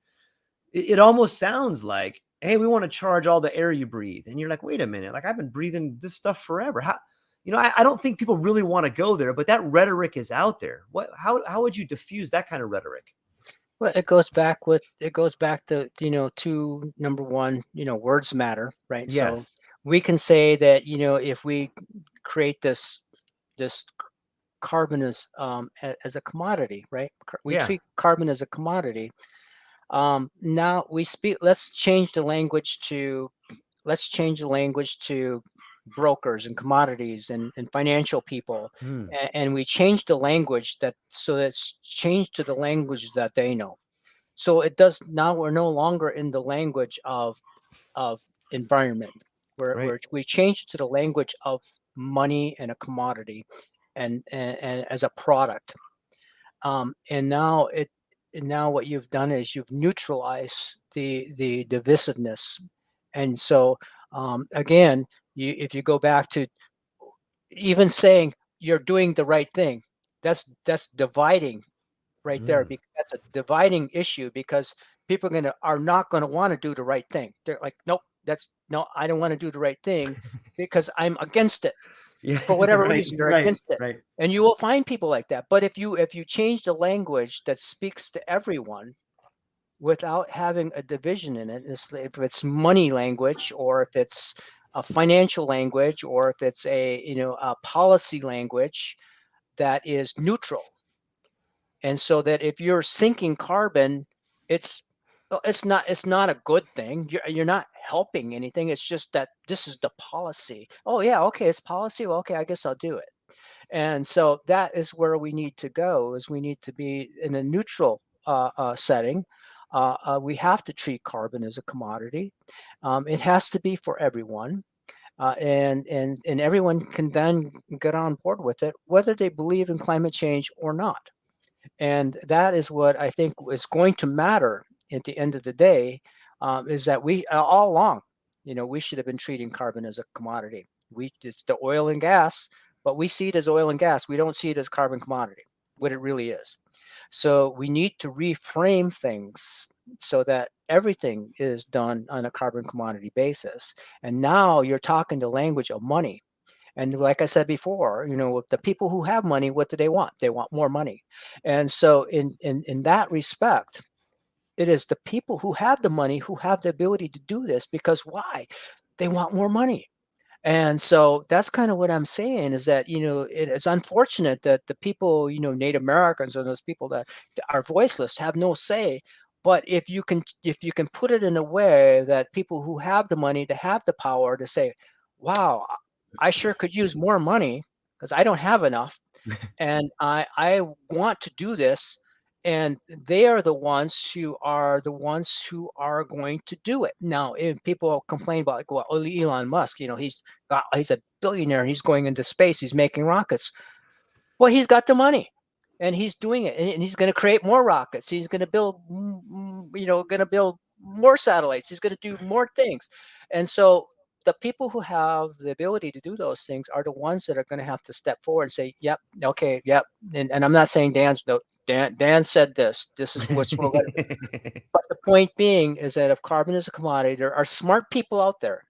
it almost sounds like, hey, we want to charge all the air you breathe. And you're like, wait a minute, like, I've been breathing this stuff forever. How, I don't think people really want to go there, but that rhetoric is out there. How would you diffuse that kind of rhetoric? Well, it goes back to, to number one, words matter, right? So Yes. we can say that, if we create this carbon as a commodity, right? We Yeah. treat carbon as a commodity. Now we speak. Let's change the language to brokers and commodities and financial people, Hmm. and we change the language so that's changed to the language that they know. So it does now. We're no longer in the language of environment. Right. We changed to the language of money and a commodity, and as a product. And now what you've done is you've neutralized the divisiveness. And so again, if you go back to even saying you're doing the right thing, that's dividing right there, Hmm. because that's a dividing issue, because people are not going to want to do the right thing. They're like, nope, no, I don't want to do the right thing because I'm against it. Yeah. For whatever Right. reason, they're Right. against it. Right. And you will find people like that. But if you change the language that speaks to everyone without having a division in it, if it's money language, or if it's a financial language, or if it's a policy language that is neutral. And so that if you're sinking carbon, it's it's not a good thing. You're not helping anything. It's just that this is the policy. Oh yeah, okay, it's policy. Well, okay, I guess I'll do it. And so that is where we need to go. Is we need to be in a neutral setting. We have to treat carbon as a commodity. It has to be for everyone. And everyone can then get on board with it, whether they believe in climate change or not. And that is what I think is going to matter at the end of the day, is that we all along, we should have been treating carbon as a commodity. It's the oil and gas, but we see it as oil and gas. We don't see it as carbon commodity, what it really is. So we need to reframe things so that everything is done on a carbon commodity basis. And now you're talking the language of money. And like I said before, the people who have money, what do they want? They want more money. And so in that respect, it is the people who have the money who have the ability to do this, because why? They want more money. And so that's kind of what I'm saying, is that, it is unfortunate that the people, Native Americans, or those people that are voiceless, have no say. But if you can put it in a way that people who have the money, to have the power to say, wow, I sure could use more money because I don't have enough, and I want to do this, and they are the ones who are going to do it. Now, if people complain about, like, well, Elon Musk, he's a billionaire, he's going into space, he's making rockets. Well, he's got the money, and he's doing it, and he's going to create more rockets. He's going to build, more satellites. He's going to do more things, and so the people who have the ability to do those things are the ones that are going to have to step forward and say, "Yep, okay, yep." And I'm not saying Dan's no. Dan said this. This is what's what. But the point being is that if carbon is a commodity, there are smart people out there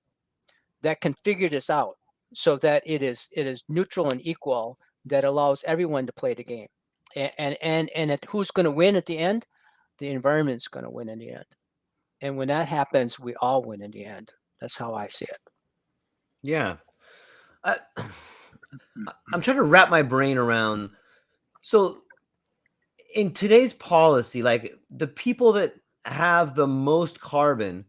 that can figure this out, so that it is neutral and equal, that allows everyone to play the game. And who's going to win at the end? The environment's going to win in the end. And when that happens, we all win in the end. That's how I see it. Yeah. I, I'm trying to wrap my brain around. So in today's policy, like, the people that have the most carbon,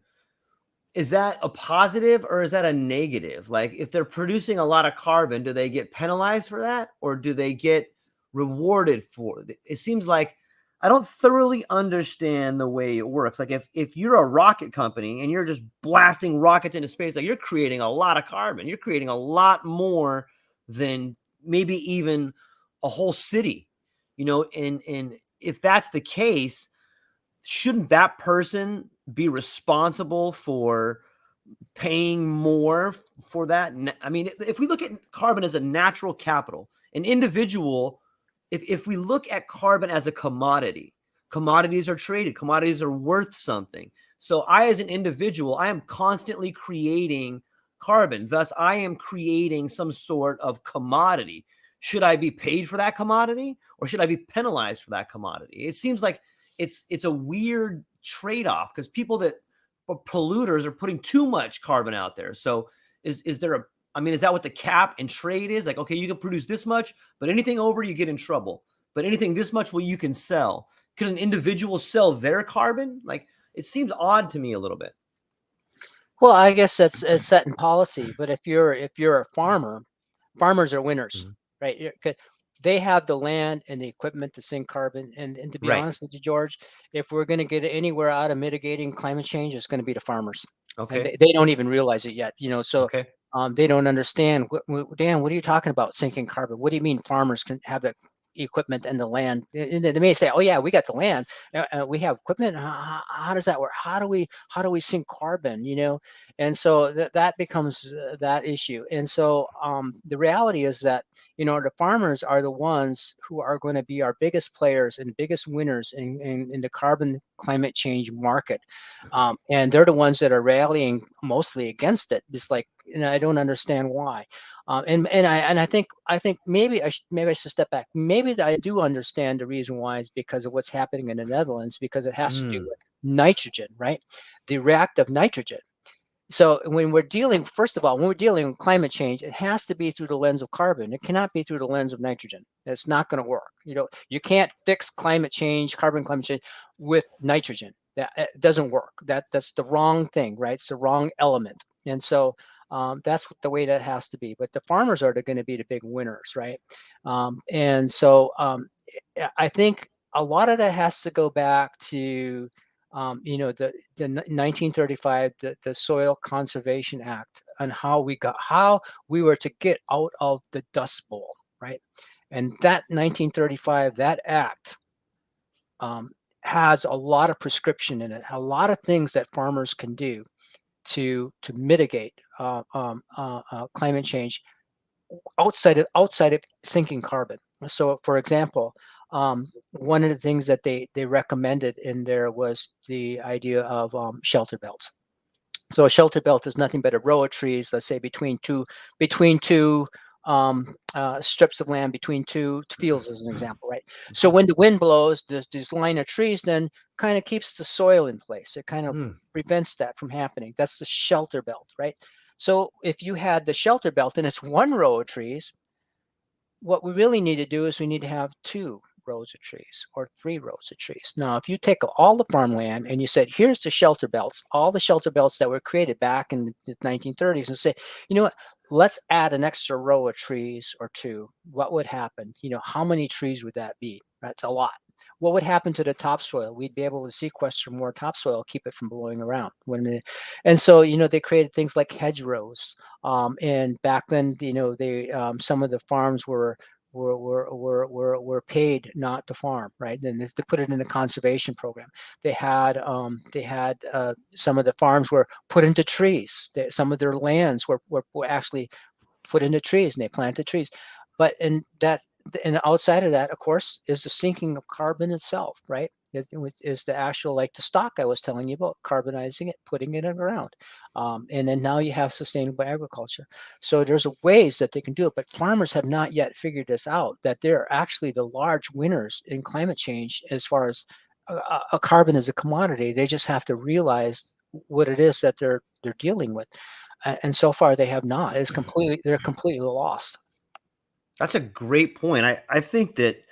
is that a positive or is that a negative? Like, if they're producing a lot of carbon, do they get penalized for that, or do they get rewarded for it? It seems like I don't thoroughly understand the way it works. Like if you're a rocket company and you're just blasting rockets into space, like you're creating a lot of carbon. You're creating a lot more than maybe even a whole city, and if that's the case, shouldn't that person be responsible for paying more for that? I mean, if we look at carbon as a natural capital, an individual, if we look at carbon as a commodity, commodities are traded, commodities are worth something. So I, as an individual, I am constantly creating carbon. Thus, I am creating some sort of commodity. Should I be paid for that commodity, or should I be penalized for that commodity? It seems like it's a weird trade-off, because people that polluters are putting too much carbon out there. So is there a, I mean, is that what the cap and trade is? Like, okay, you can produce this much, but anything over, you get in trouble. But anything this much, well, you can sell. Can an individual sell their carbon? Like, it seems odd to me a little bit. Well, I guess it's set in policy, but if you're a farmer, farmers are winners, Mhm. right? They have the land and the equipment to sink carbon. And to be Right. honest with you, George, if we're going to get anywhere out of mitigating climate change, it's going to be the farmers, and Okay. they don't even realize it yet. So Okay. they don't understand. Dan, what are you talking about sinking carbon? What do you mean farmers can have the equipment and the land? And they may say, "Oh yeah, we got the land, we have equipment. How does that work? How do we sink carbon?" And so that becomes that issue. And so the reality is that the farmers are the ones who are going to be our biggest players and biggest winners in the carbon climate change market, and they're the ones that are rallying mostly against it. Just like, I don't understand why. And I think maybe I should step back. Maybe I do understand the reason why is because of what's happening in the Netherlands, because it has to do Mm. with nitrogen, right? The reactive nitrogen. So when we're dealing, first of all, when we're dealing with climate change, it has to be through the lens of carbon. It cannot be through the lens of nitrogen. It's not going to work. You can't fix climate change, climate change, with nitrogen. That it doesn't work. That's the wrong thing, right? It's the wrong element. And so that's the way that has to be. But the farmers are going to be the big winners, right? And so I think a lot of that has to go back to the 1935, the Soil Conservation Act, and how we were to get out of the Dust Bowl, right? And that 1935, that act has a lot of prescription in it, a lot of things that farmers can do to mitigate climate change outside of sinking carbon. So, for example, one of the things that they recommended in there was the idea of shelter belts. So a shelter belt is nothing but a row of trees, let's say between two strips of land, between two fields, as an example, right? So Okay. when the wind blows, this line of trees then kind of keeps the soil in place. It kind of Mm. prevents that from happening. That's the shelter belt, right? So if you had the shelter belt and it's one row of trees, what we really need to do is we need to have 2 rows of trees or 3 rows of trees. Now, if you take all the farmland and you said, here's the shelter belts, all the shelter belts that were created back in the 1930s, and say, you know what, let's add an extra row of trees or 2, what would happen? How many trees would that be? That's a lot. What would happen to the topsoil? We'd be able to sequester more topsoil, keep it from blowing around. And so, they created things like hedgerows, and back then, they some of the farms were paid not to farm, right? And they put it in a conservation program. They had some of the farms were put into trees. Some of their lands were actually put into trees, and they planted trees. But and outside of that, of course, is the sinking of carbon itself, right? Is the actual, like the stock I was telling you about, carbonizing it, putting it in the ground. And then now you have sustainable agriculture. So there's ways that they can do it, but farmers have not yet figured this out, that they're actually the large winners in climate change as far as a carbon as a commodity. They just have to realize what it is that they're dealing with. And so far they have not. They're completely lost. That's a great point. I think that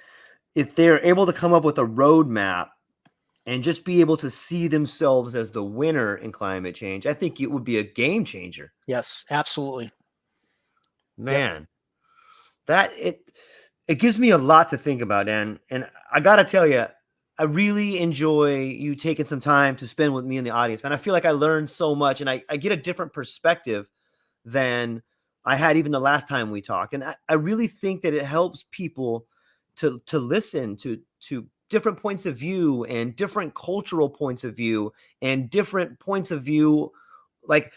if they're able to come up with a roadmap and just be able to see themselves as the winner in climate change, I think it would be a game changer. Yes, absolutely. Yep. Man, that it gives me a lot to think about, and I got to tell you, I really enjoy you taking some time to spend with me in the audience, man. I feel like I learned so much, and I get a different perspective than I had even the last time we talked. And I really think that it helps people to listen to different points of view and different cultural points of view and different points of view, like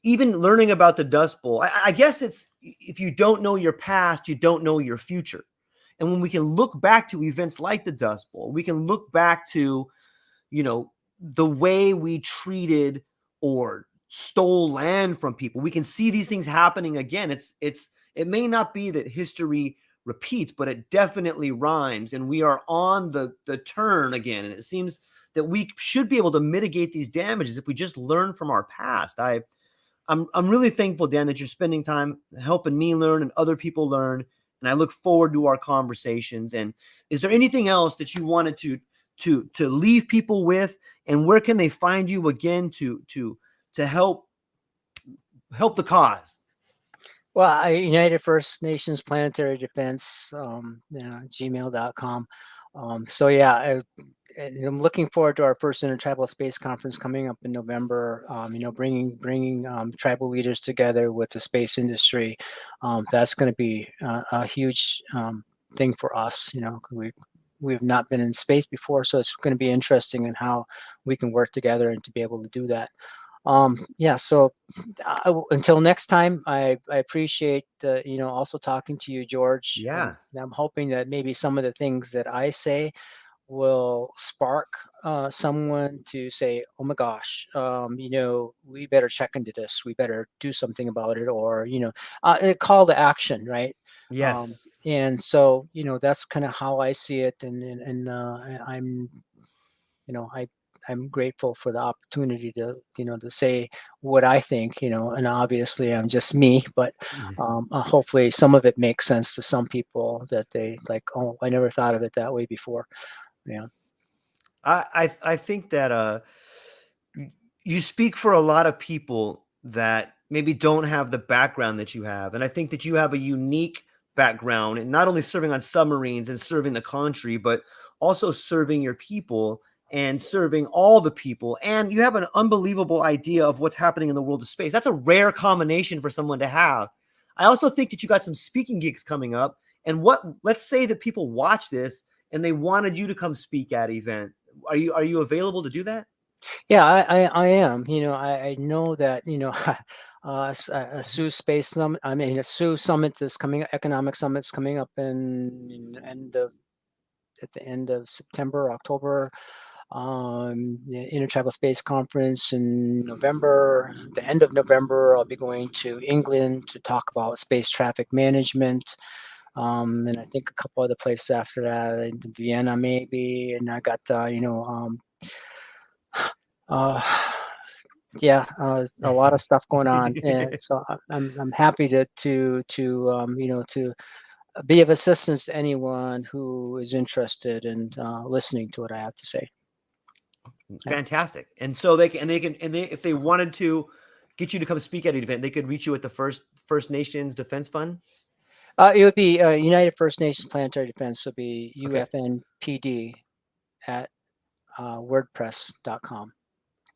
even learning about the Dust Bowl. I guess it's, if you don't know your past, you don't know your future. And when we can look back to events like the Dust Bowl, we can look back to, the way we treated or stole land from people. We can see these things happening again. It may not be that history repeats, but it definitely rhymes, and we are on the turn again. And it seems that we should be able to mitigate these damages if we just learn from our past. I'm really thankful, Dan, that you're spending time helping me learn and other people learn. And I look forward to our conversations. And is there anything else that you wanted to leave people with? And where can they find you again to help the cause? Well, United First Nations Planetary Defense, gmail.com. So yeah, I'm looking forward to our first Intertribal Space Conference coming up in November. Bringing tribal leaders together with the space industry. That's going to be a huge thing for us. We have not been in space before, so it's going to be interesting in how we can work together and to be able to do that. So until next time, I appreciate also talking to you, George. Yeah. I'm hoping that maybe some of the things that I say will spark someone to say, "Oh my gosh, we better check into this. We better do something about it," or a call to action, right? Yes. And so that's kind of how I see it, and I'm I I'm grateful for the opportunity to to say what I think, and obviously I'm just me, but hopefully some of it makes sense to some people that they like, oh, I never thought of it that way before. Yeah. I think that you speak for a lot of people that maybe don't have the background that you have. And I think that you have a unique background and not only serving on submarines and serving the country, but also serving your people and serving all the people. And you have an unbelievable idea of what's happening in the world of space. That's a rare combination for someone to have. I also think that you got some speaking gigs coming up. And let's say that people watch this and they wanted you to come speak at an event. Are you available to do that? Yeah, I am. I know that, a Sioux Space Summit, I mean, a Sioux Summit is coming, economic summit's coming up at the end of September, October. The Intertribal Space Conference in November. At the end of November, I'll be going to England to talk about space traffic management. And I think a couple other places after that, in Vienna maybe. And I got, a lot of stuff going on, and so I'm happy to be of assistance to anyone who is interested in listening to what I have to say. Yeah. Fantastic. And so if they wanted to get you to come speak at an event, they could reach you at the First Nations Defense Fund. It would be United First Nations Planetary Defense. Would be Okay. UFNPD at wordpress.com.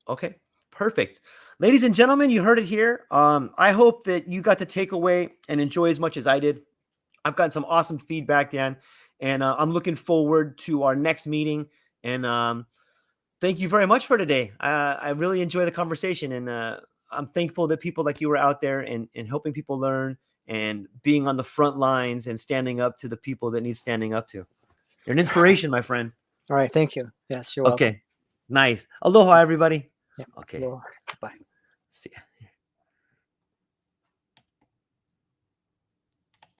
Okay. Perfect. Ladies and gentlemen, you heard it here. I hope that you got to take away and enjoy as much as I did. I've gotten some awesome feedback, Dan, and I'm looking forward to our next meeting. And thank you very much for today. I really enjoy the conversation, and I'm thankful that people like you were out there and helping people learn and being on the front lines and standing up to the people that need standing up to. You're an inspiration, my friend. All right. Thank you. Yes, you're welcome. Okay. Nice. Aloha, everybody. Yeah. Okay. Aloha. Bye. See ya.